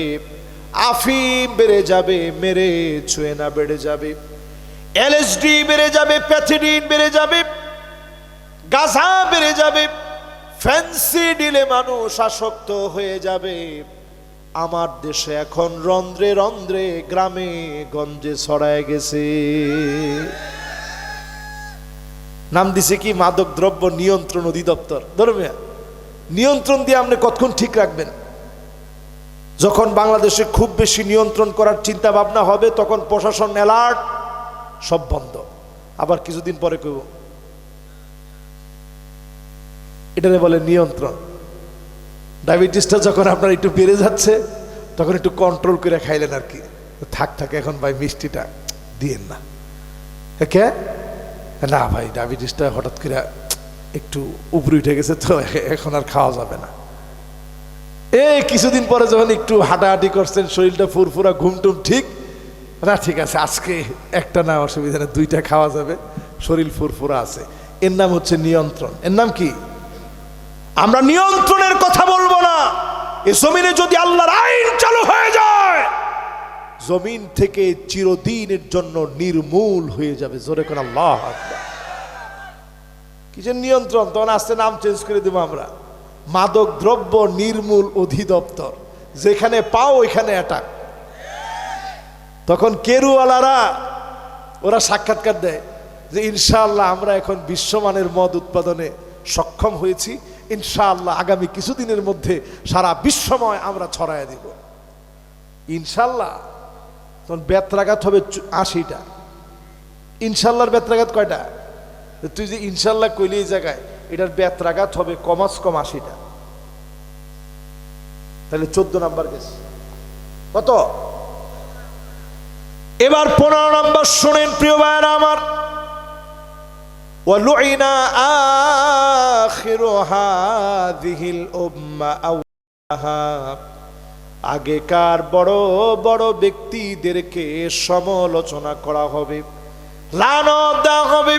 আফিম বেড়ে যাবে, মেরে ছুঁয়ে না বেড়ে যাবে, এলএসডি বেড়ে যাবে, প্যাথিডিন বেড়ে যাবে, গাঁজা বেড়ে যাবে, ফেনসিডিলে মানুষ আসক্ত হয়ে যাবে। আমার দেশে এখন রন্ধ্রে রন্ধ্রে, গ্রামে গঞ্জে ছড়ায় গেছে। নাম দিছে কি? মাদক দ্রব্য নিয়ন্ত্রণ অধিদপ্তর। ধর্মিয়া নিয়ন্ত্রণ দিয়ে আপনি কতক্ষণ ঠিক রাখবেন? যখন বাংলাদেশে খুব বেশি নিয়ন্ত্রণ করার চিন্তা ভাবনা হবে, তখন প্রশাসন অ্যালার্ট, সব বন্ধ। আবার কিছুদিন পরে কইব এটারে বলে নিয়ন্ত্রণ। ডায়াবেটিসটা যখন আপনার একটু বেড়ে যাচ্ছে, তখন একটু কন্ট্রোল করে খাইলেন আর কি, থাক থাক এখন ভাই মিষ্টিটা দিয়েন না। কে না ভাই, ডায়াবেটিসটা হঠাৎ করে একটু উপরে উঠে গেছে, তো এখন আর খাওয়া যাবে না। এই কিছুদিন পরে যখন একটু হাঁটাহাঁটি করছেন, শরীরটা ফুরফুরা, ঘুমটুম ঠিক না, ঠিক আছে আজকে একটা না, অসুবিধা না, 2টা খাওয়া যাবে, শরীর ফুরফুরা আছে। এর নাম হচ্ছে নিয়ন্ত্রণ। এর নাম কি? আমরা নিয়ন্ত্রণের কথা বলবো না। এই জমিনে যদি আল্লাহর আইন চালু হয়ে যায়, জমিন থেকে চিরদিনের জন্য নির্মূল হয়ে যাবে। জোরে কোন আল্লাহু আকবার। কি যে নিয়ন্ত্রণ, তখন আস্তে নাম চেঞ্জ করে দেবো আমরা, মাদক দ্রব্য নির্মূল অধিদপ্তর। যেখানে পাও ওইখানে অ্যাটাক। তখন কেরুওয়ালারা ওরা সাক্ষাৎকার দেয় যে ইনশাআল্লাহ আমরা এখন বিশ্বমানের মদ উৎপাদনে সক্ষম হয়েছি, ইনশাআল্লাহ আগামী কিছুদিনের মধ্যে সারা বিশ্বময় আমরা ছড়ায় দিব ইনশাআল্লাহ। তখন বেত্রাঘাত হবে 80টা। ইনশাআল্লাহর বেত্রাঘাত কয়টা? তুই যে ইনশাআল্লাহ কইলি এই জায়গায়, এটার বেত্রাঘাত হবে কমাস কম 80টা। তাহলে 14 নাম্বার গেছে কত? এবার 15 নাম্বার শুনেন প্রিয় ভাইরা আমার। ওয়ালুইনা আখিরু হাযিহিল উম্মাহ আওয়ালাহা, আগেকার বড় বড় ব্যক্তিদেরকে সমালোচনা করা হবে, লানত দেওয়া হবে।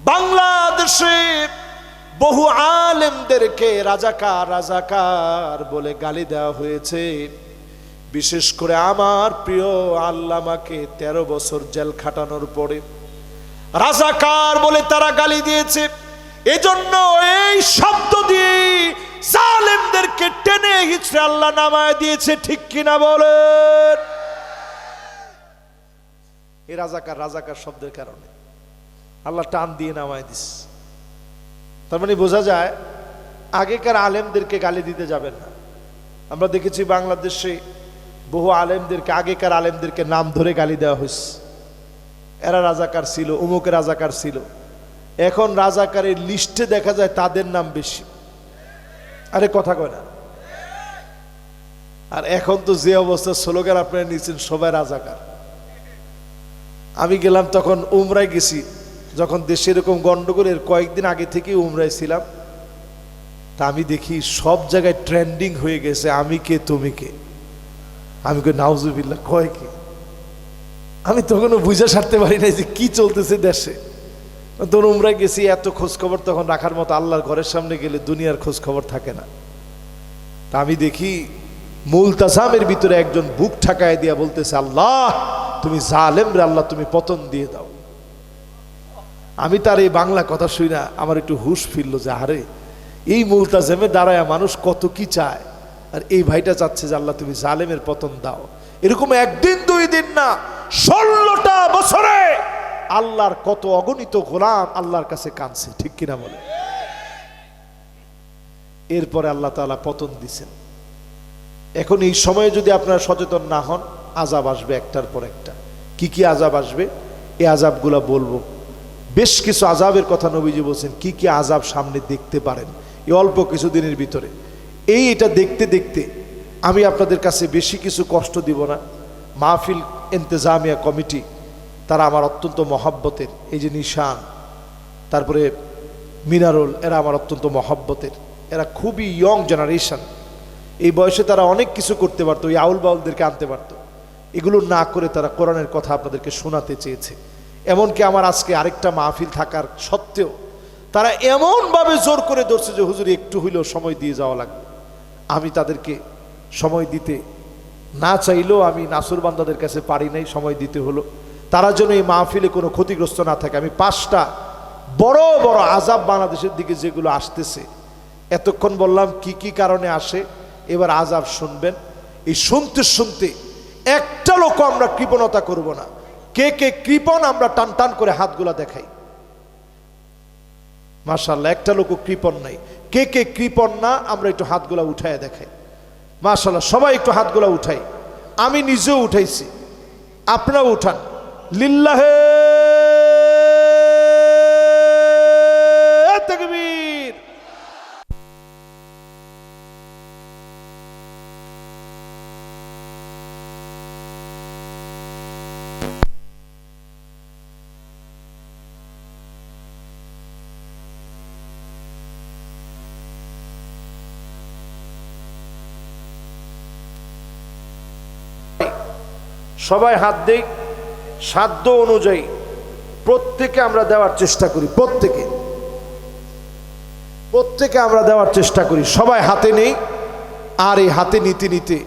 বাংলাদেশে বহু আলেমদেরকে রাজাকার রাজাকার বলে গালি দেওয়া হয়েছে। বিশেষ করে আমার প্রিয় আল্লামাকে 13 বছর জেল খাটানোর পরে রাজাকার বলে তারা গালি দিয়েছে। এজন্য এই শব্দ দিয়ে জালেমদেরকে টেনে হিচড়ে আল্লাহ নামায় দিয়েছে, ঠিক কিনা বলেন? এই রাজাকার রাজাকার শব্দের কারণে আল্লাহ টান দিয়ে নামায় দিচ্ছে। তার মানে বোঝা যায় আগেকার আলেমদেরকে গালি দিতে যাবেন না। আমরা দেখেছি বাংলাদেশে বহু আলেমদেরকে, আগেকার আলেমদেরকে নাম ধরে গালি দেওয়া হয়েছে, এরা রাজাকার ছিল, অমুকের রাজাকার ছিল। এখন রাজাকারের লিস্টে দেখা যায় তাদের নাম বেশি। আরে কথা কয় না। আর এখন তো যে অবস্থা, স্লোগান আপনারা নিয়েছেন সবাই রাজাকার। আমি গেলাম তখন উমরায় গেছি, যখন দেশে এরকম গন্ডগোলের কয়েকদিন আগে থেকেই উমরায় ছিলাম। তা আমি দেখি সব জায়গায় ট্রেন্ডিং হয়ে গেছে আমি কে তুমি কে। আমি কই নাউজুবিল্লাহ, কয় কি? আমি তখনও বুঝে সারতে পারি নাই যে কি চলতেছে দেশে। তখন উমরায় গেছি, এত খোঁজ খবর তখন রাখার মতো আল্লাহর ঘরের সামনে গেলে দুনিয়ার খোঁজ খবর থাকে না। তা আমি দেখি মুলতাজামের ভিতরে একজন বুক ঠাকায় দিয়া বলতেছে, আল্লাহ তুমি জালেম রে, আল্লাহ তুমি পতন দিয়ে দাও। আমি তার এই বাংলা কথা শুই না, আমার একটু হুশ ফিরলো যে আরে এই মুলতাজামে দাঁড়ায় মানুষ কত কি চায়, আর এই ভাইটা চাচ্ছে যে আল্লাহ তুমি জালেমের পতন দাও। এরকম একদিন দুই দিন না, 16টা বছরে আল্লাহর কত অগণিত গোলাম আল্লাহর কাছে কাঁদছে, ঠিক কিনা বলে? এরপরে আল্লাহ তাআলা পতন দিছেন। এখন এই সময়ে যদি আপনারা সচেতন না হন, আযাব আসবে একটার পর একটা। কি কি আযাব আসবে এই আযাবগুলা বলবো। বেশ কিছু আযাবের কথা নবীজি বলছেন, কি কি আযাব সামনে দেখতে পারেন এই অল্প কিছুদিনের ভিতরে। এটা দেখতে দেখতে আমি আপনাদের কাছে বেশি কিছু কষ্ট দিব না। মাহফিল ইন্তেজামিয়া কমিটি তারা আমার অত্যন্ত মহাব্বতের, এই যে নিশান, তারপরে মিনারুল, এরা আমার অত্যন্ত মহাব্বতের। এরা খুবই ইয়ং জেনারেশন। এই বয়সে তারা অনেক কিছু করতে পারতো, এই আউল বাউলদেরকে আনতে পারতো। এগুলো না করে তারা কোরআনের কথা আপনাদেরকে শোনাতে চেয়েছে। এমনকি আমার আজকে আরেকটা মাহফিল থাকার সত্ত্বেও তারা এমনভাবে জোর করে ধরছে যে হুজুর একটু হইলেও সময় দিয়ে যাওয়া লাগবে। আমি তাদেরকে সময় দিতে না চাইলেও আমি নাসুর বান্দাদের কাছে পারি নাই, সময় দিতে হলো। তারা যেন এই মাহফিলে কোনো ক্ষতিগ্রস্ত না থাকে। আমি 5টা বড় বড় আযাব বাংলাদেশের দিকে যেগুলো আসতেছে, এতক্ষণ বললাম কি কি কারণে আসে, এবার আযাব শুনবেন। এই শুনতে শুনতে একটা লোক আমরা কৃপণতা করব না। কে কে কৃপণ আমরা টান টান করে হাতগুলা দেখাই। মাশাআল্লাহ, একটা লোক কৃপণ নাই। কে কে কৃপণ না আমরা একটু হাতগুলা উঠায় দেখাই। মাশাআল্লাহ, সবাই একটু হাতগুলা উঠাই। আমি নিজেও উঠাইছি, আপনারাও উঠান। লিল্লাহে তাকবীর। সবাই হাত দেই, সাধ্য অনুযায়ী প্রত্যেকে আমরা দেওয়ার চেষ্টা করি। প্রত্যেকে আমরা দেওয়ার চেষ্টা করি। সবাই হাতে নেই। আর এই হাতে নিতে নিতে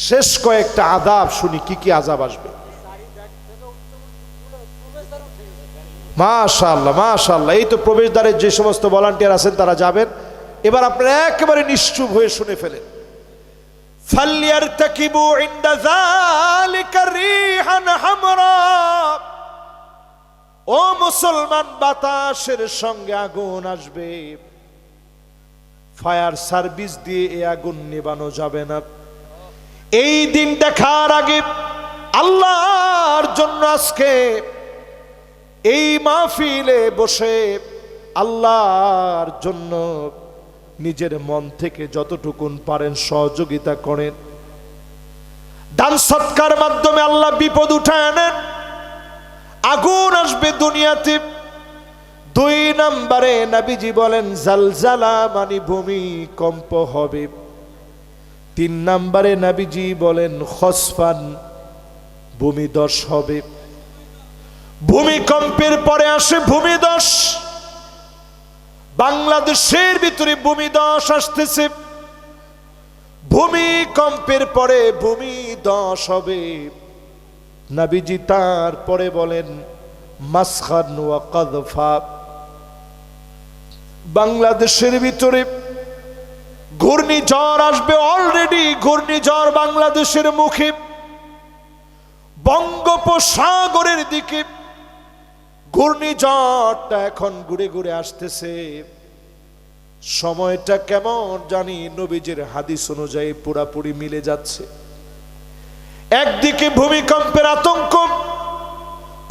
শেষ কয়েকটা আযাব শুনি, কি কি আযাব আসবে। মাশাআল্লাহ মাশাআল্লাহ, এই তো প্রবেশদ্বারের যে সমস্ত ভলান্টিয়ার আছেন তারা যাবেন। এবার আপনারা একেবারে নিশ্চুপ হয়ে শুনে ফেলেন। فَلْيَرْتَكِبُوا عِنْدَ ذَلِكَ رِيحًا حَمْرًا। ও মুসলমান, বাতাসের সঙ্গে আগুন আসবে, ফায়ার সার্ভিস দিয়ে এই আগুন নেভানো যাবে না। এই দিন দেখার আগে আল্লাহর জন্য আজকে এই মাহফিলে বসে আল্লাহর জন্য নিজের মন থেকে যতটুকুন পারেন সহযোগিতা করেন। দান সৎকার মাধ্যমে আল্লাহ বিপদ উঠায় আনেন। আগুন আসবে দুনিয়াতে। 2 নম্বরে নবীজি বলেন জালজালা মানে ভূমিকম্প হবে। 3 নম্বরে নবীজি বলেন খসফান, ভূমিধস হবে। ভূমিকম্পের পরে আসে ভূমিধস। বাংলাদেশের ভিতরে ভূমিধস আসতেছে। ভূমিকম্পের পরে ভূমিধস হবে। নবীজি তারপরে বলেন মাসখান ওয়া কাযফা। বাংলাদেশের ভিতরে ঘূর্ণিঝড় আসবে। অলরেডি ঘূর্ণিঝড় বাংলাদেশের মুখে। বঙ্গোপসাগরের দিকে ঘূর্ণিঝড়টা এখন ঘুরে ঘুরে আসতেছে। সময়টা কেমন জানি নবীজির হাদিস অনুযায়ী পুরাপুরি মিলে যাচ্ছে। একদিকে ভূমিকম্পের আতঙ্ক,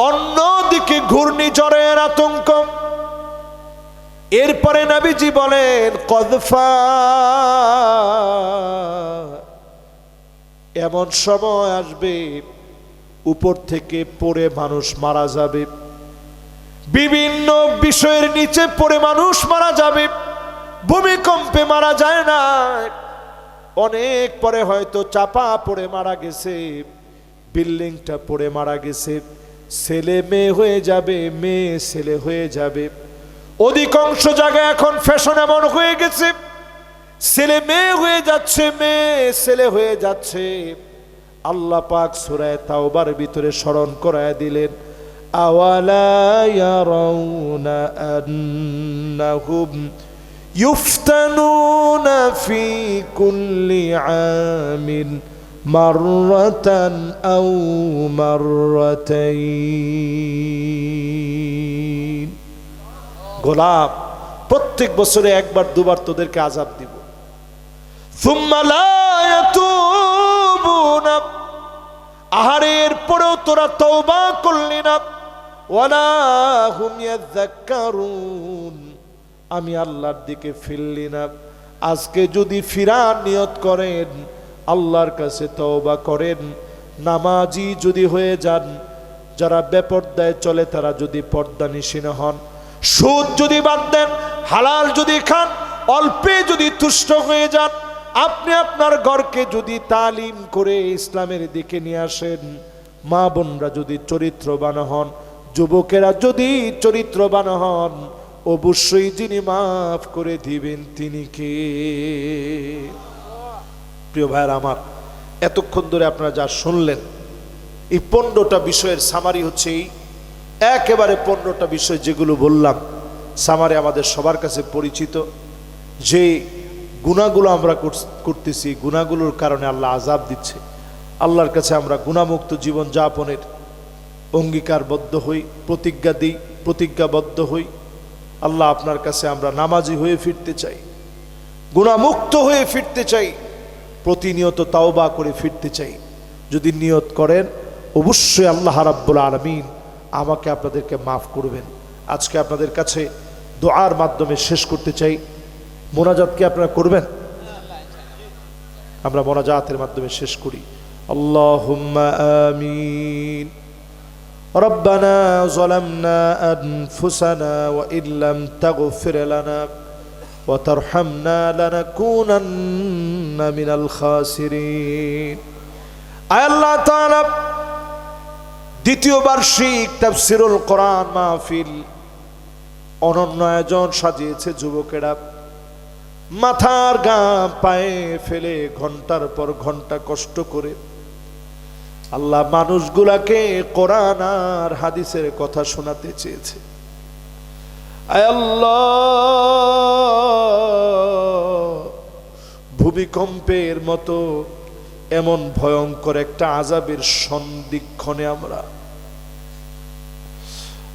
অন্যদিকে ঘূর্ণিঝড়ের আতঙ্ক। এরপরে নবীজি বলেন কদফা, এমন সময় আসবে উপর থেকে পড়ে মানুষ মারা যাবে, বিভিন্ন বিষয়ের নিচে পড়ে মানুষ মারা যাবে। ভূমিকম্পে মারা যায় না, অনেক পরে হয়তো চাপা পড়ে মারা গেছে, বিল্ডিংটা পড়ে মারা গেছে, ছেলে মেয়ে হয়ে যাবে, মেয়ে ছেলে হয়ে যাবে। অধিকাংশ জায়গায় এখন ফ্যাশন এমন হয়ে গেছে, ছেলে মেয়ে হয়ে যাচ্ছে, মেয়ে ছেলে হয়ে যাচ্ছে। আল্লাহ পাক সূরা তাওবার ভিতরে স্মরণ করায় দিলেন, আওয়ালা ইয়ারাউনা আন্নাহুম ইফতানুনা ফি কুল্লি আমিন মাররাতান আও মাররাতাইন। গোলাম, প্রত্যেক বছরে একবার দুবার তোদেরকে আযাব দিব। সুম্মা লা ইয়াতুবুনা, আহারের পরেও তোরা তওবা করলি না। ওয়ালা হুম ইয়াযাক্কারুন, আমি আল্লাহর দিকে ফিরলি না। আজকে যদি ফিরার নিয়ত করেন, আল্লাহর কাছে তওবা করেন, নামাজি যদি হয়ে যান, যারা বেপরদায় চলে তারা যদি পর্দানিশীন হন, সুদ যদি বাদ দেন, হালাল যদি খান, অল্পে যদি তুষ্ট হয়ে যান, আপনি আপনার ঘরকে যদি তালিম করে ইসলামের দিকে নিয়ে আসেন, মা বোনরা যদি চরিত্রবান হন, যুবকেরা যদি চরিত্রবান হন, অবশ্যই যিনি মাফ করে দিবেন তিনি কে? প্রিয় ভাইয়ের আমার, এতক্ষণ ধরে আপনারা যা শুনলেন, এই 15টা বিষয়ের সামারি হচ্ছে এই, একেবারে 15টা বিষয় যেগুলো বললাম, সামারি আমাদের সবার কাছে পরিচিত। যে গুনাহগুলো আমরা করতেছি, গুনাহগুলোর কারণে আল্লাহ আযাব দিচ্ছে। আল্লাহর কাছে আমরা গুনাহমুক্ত জীবন যাপনের অঙ্গীকারবদ্ধ হই, প্রতিজ্ঞা দিই, প্রতিজ্ঞাবদ্ধ হই। আল্লাহ, আপনার কাছে আমরা নামাজি হয়ে ফিরতে চাই, গুনাহমুক্ত হয়ে ফিরতে চাই, প্রতিনিয়ত তাওবা করে ফিরতে চাই। যদি নিয়ত করেন, অবশ্যই আল্লাহ রাব্বুল আলামিন আমাকে আপনাদেরকে মাফ করবেন। আজকে আপনাদের কাছে দোয়ার মাধ্যমে শেষ করতে চাই। মোনাজাত কি আপনারা করবেন? আমরা মোনাজাতের মাধ্যমে শেষ করি। আল্লাহুম্মা আমিন। ربنا ظلمنا أنفسنا وإن لم تغفر لنا وترحمنا لنكونن من الخاسرين। আল্লাহ তাআলা দ্বিতীয় বার্ষিক তাফসীরুল কোরআন মাহফিল অনন্য আয়োজন সাজিয়েছে যুবকেরা। মাথার ঘাম পায়ে ফেলে ঘন্টার পর ঘন্টা কষ্ট করে আল্লাহ মানুষগুলাকে কোরআন আর হাদিসের কথা শোনাতে চেয়েছে। আয় আল্লাহ, ভূমিকম্পের মতো এমন ভয়ঙ্কর একটা আযাবের সন্দিক্ষণে আমরা,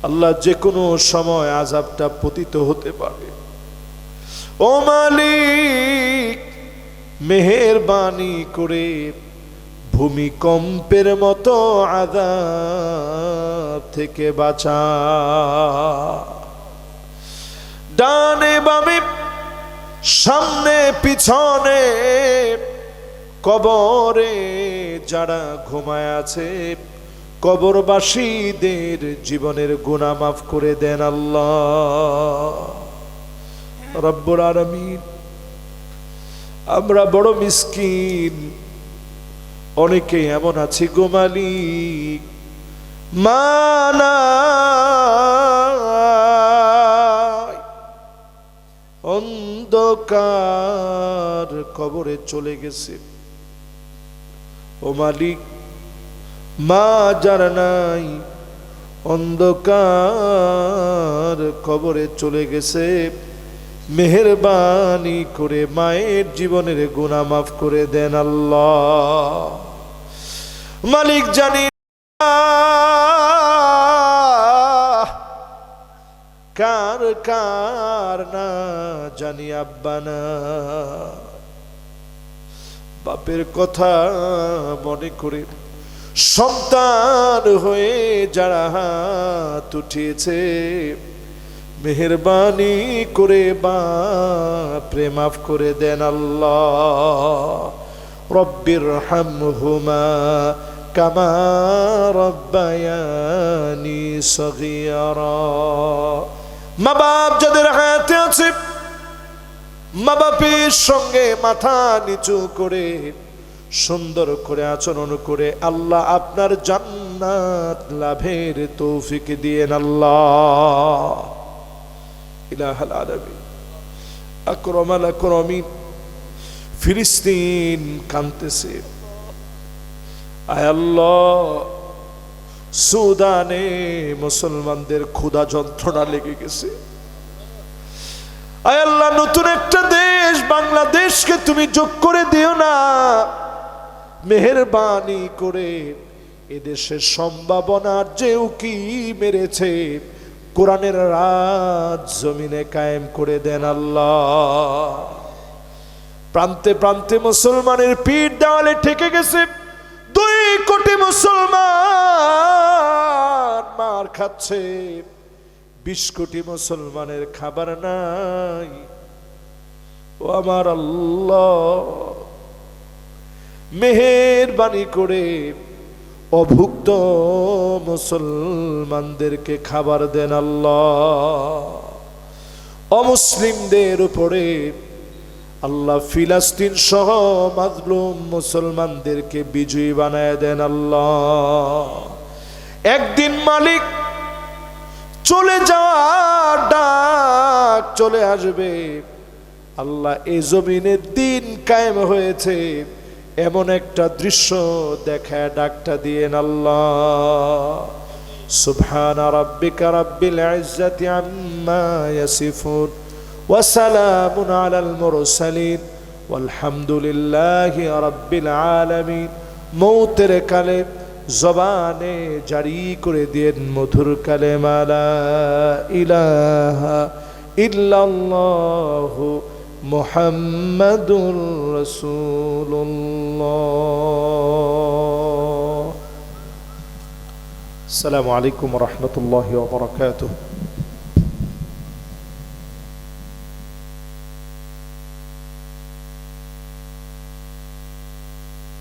আল্লাহ, যে কোনো সময় আযাবটা পতিত হতে পারে। ও মালিক, মেহেরবানি করে ভূমিকম্পের মতো আযাব থেকে বাঁচা। ডানে বামে সামনে পিছনে কবরে যারা ঘুমায় আছে, কবরবাসীদের জীবনের গুনাহ মাফ করে দেন আল্লাহ রব্বুল আলামিন। আমরা বড় মিসকিন, অনেকে এমন আছে গো মালিক, মানায় অন্ধকার কবরে চলে গেছে। ও মালিক, মা যার নাই অন্ধকার কবরে চলে গেছে, মেহেরবানি করে মায়ের জীবনের গুনাহ মাফ করে দেন আল্লাহ মালিক। জানি কার কার না জানি আব্বানা। বাপের কথা মনে করে সন্তান হয়ে যারা হাত উঠিয়েছে, মেহেরবানি করে বাপরে মাফ করে দেন আল্লাহ। রব্বির হামহুমা কামা রব্বায়ানি সগীরা। মা বাপ যাদের হাতে আছে, মা বাপের সঙ্গে মাথা নিচু করে সুন্দর করে আচরণ করে আল্লাহ আপনার জান্নাত লাভের তৌফিক দিয়েন আল্লাহ। ইলাহাল আলামিন আকরামাল আকরামিন। ফিলিস্তিন কাঁদতেছে, আয় আল্লাহ সুদানে মুসলমানদের ক্ষুধা যন্ত্রণা লেগে গেছে। আয় আল্লাহ নতুন একটা দেশ বাংলাদেশকে তুমি যোগ করে দিও না, মেহেরবানি করে এদেশের সম্ভাবনার যে উকি মেরেছে কোরআনের রাজ জমিনে কায়েম করে দেন আল্লাহ। প্রান্তে প্রান্তে মুসলমানের পিঠ দেওয়ালে ঠেকে গেছে, 2 কোটি মুসলমান মার খাচ্ছে, 20 কোটি মুসলমানের খাবার নাই। ও আমার আল্লাহ মেহেরবানি করে অভুক্ত মুসলমানদেরকে খাবার দেন আল্লাহ। অমুসলিমদের উপরে আল্লাহ ফিলিস্তিন সহ মাজলুম মুসলমানদেরকে বিজয়ী বানায় দেন আল্লাহ। একদিন মালিক চলে যাওয়ার ডাক চলে আসবে আল্লাহ। এই জমিনের দিন কায়েম হয়েছে এমন একটা দৃশ্য দেখা ডাকটা দিয়েন আল্লাহ। সুবহানা রাব্বিকা রাব্বিল ইজ্জাতি আম্মা ইয়াসিফুন ওয়া সালামুন আলাল মুরসালিন ওয়ালহামদুলিল্লাহি রাব্বিল আলামিন। মৌতের কালে জবানে জারি করে দিয়েন মধুর কালেমা লা ইলাহা ইল্লাল্লাহু মুহাম্মাদুর রাসূলুল্লাহ। আসসালামু আলাইকুম ওয়া রাহমাতুল্লাহি ওয়া বারাকাতুহু।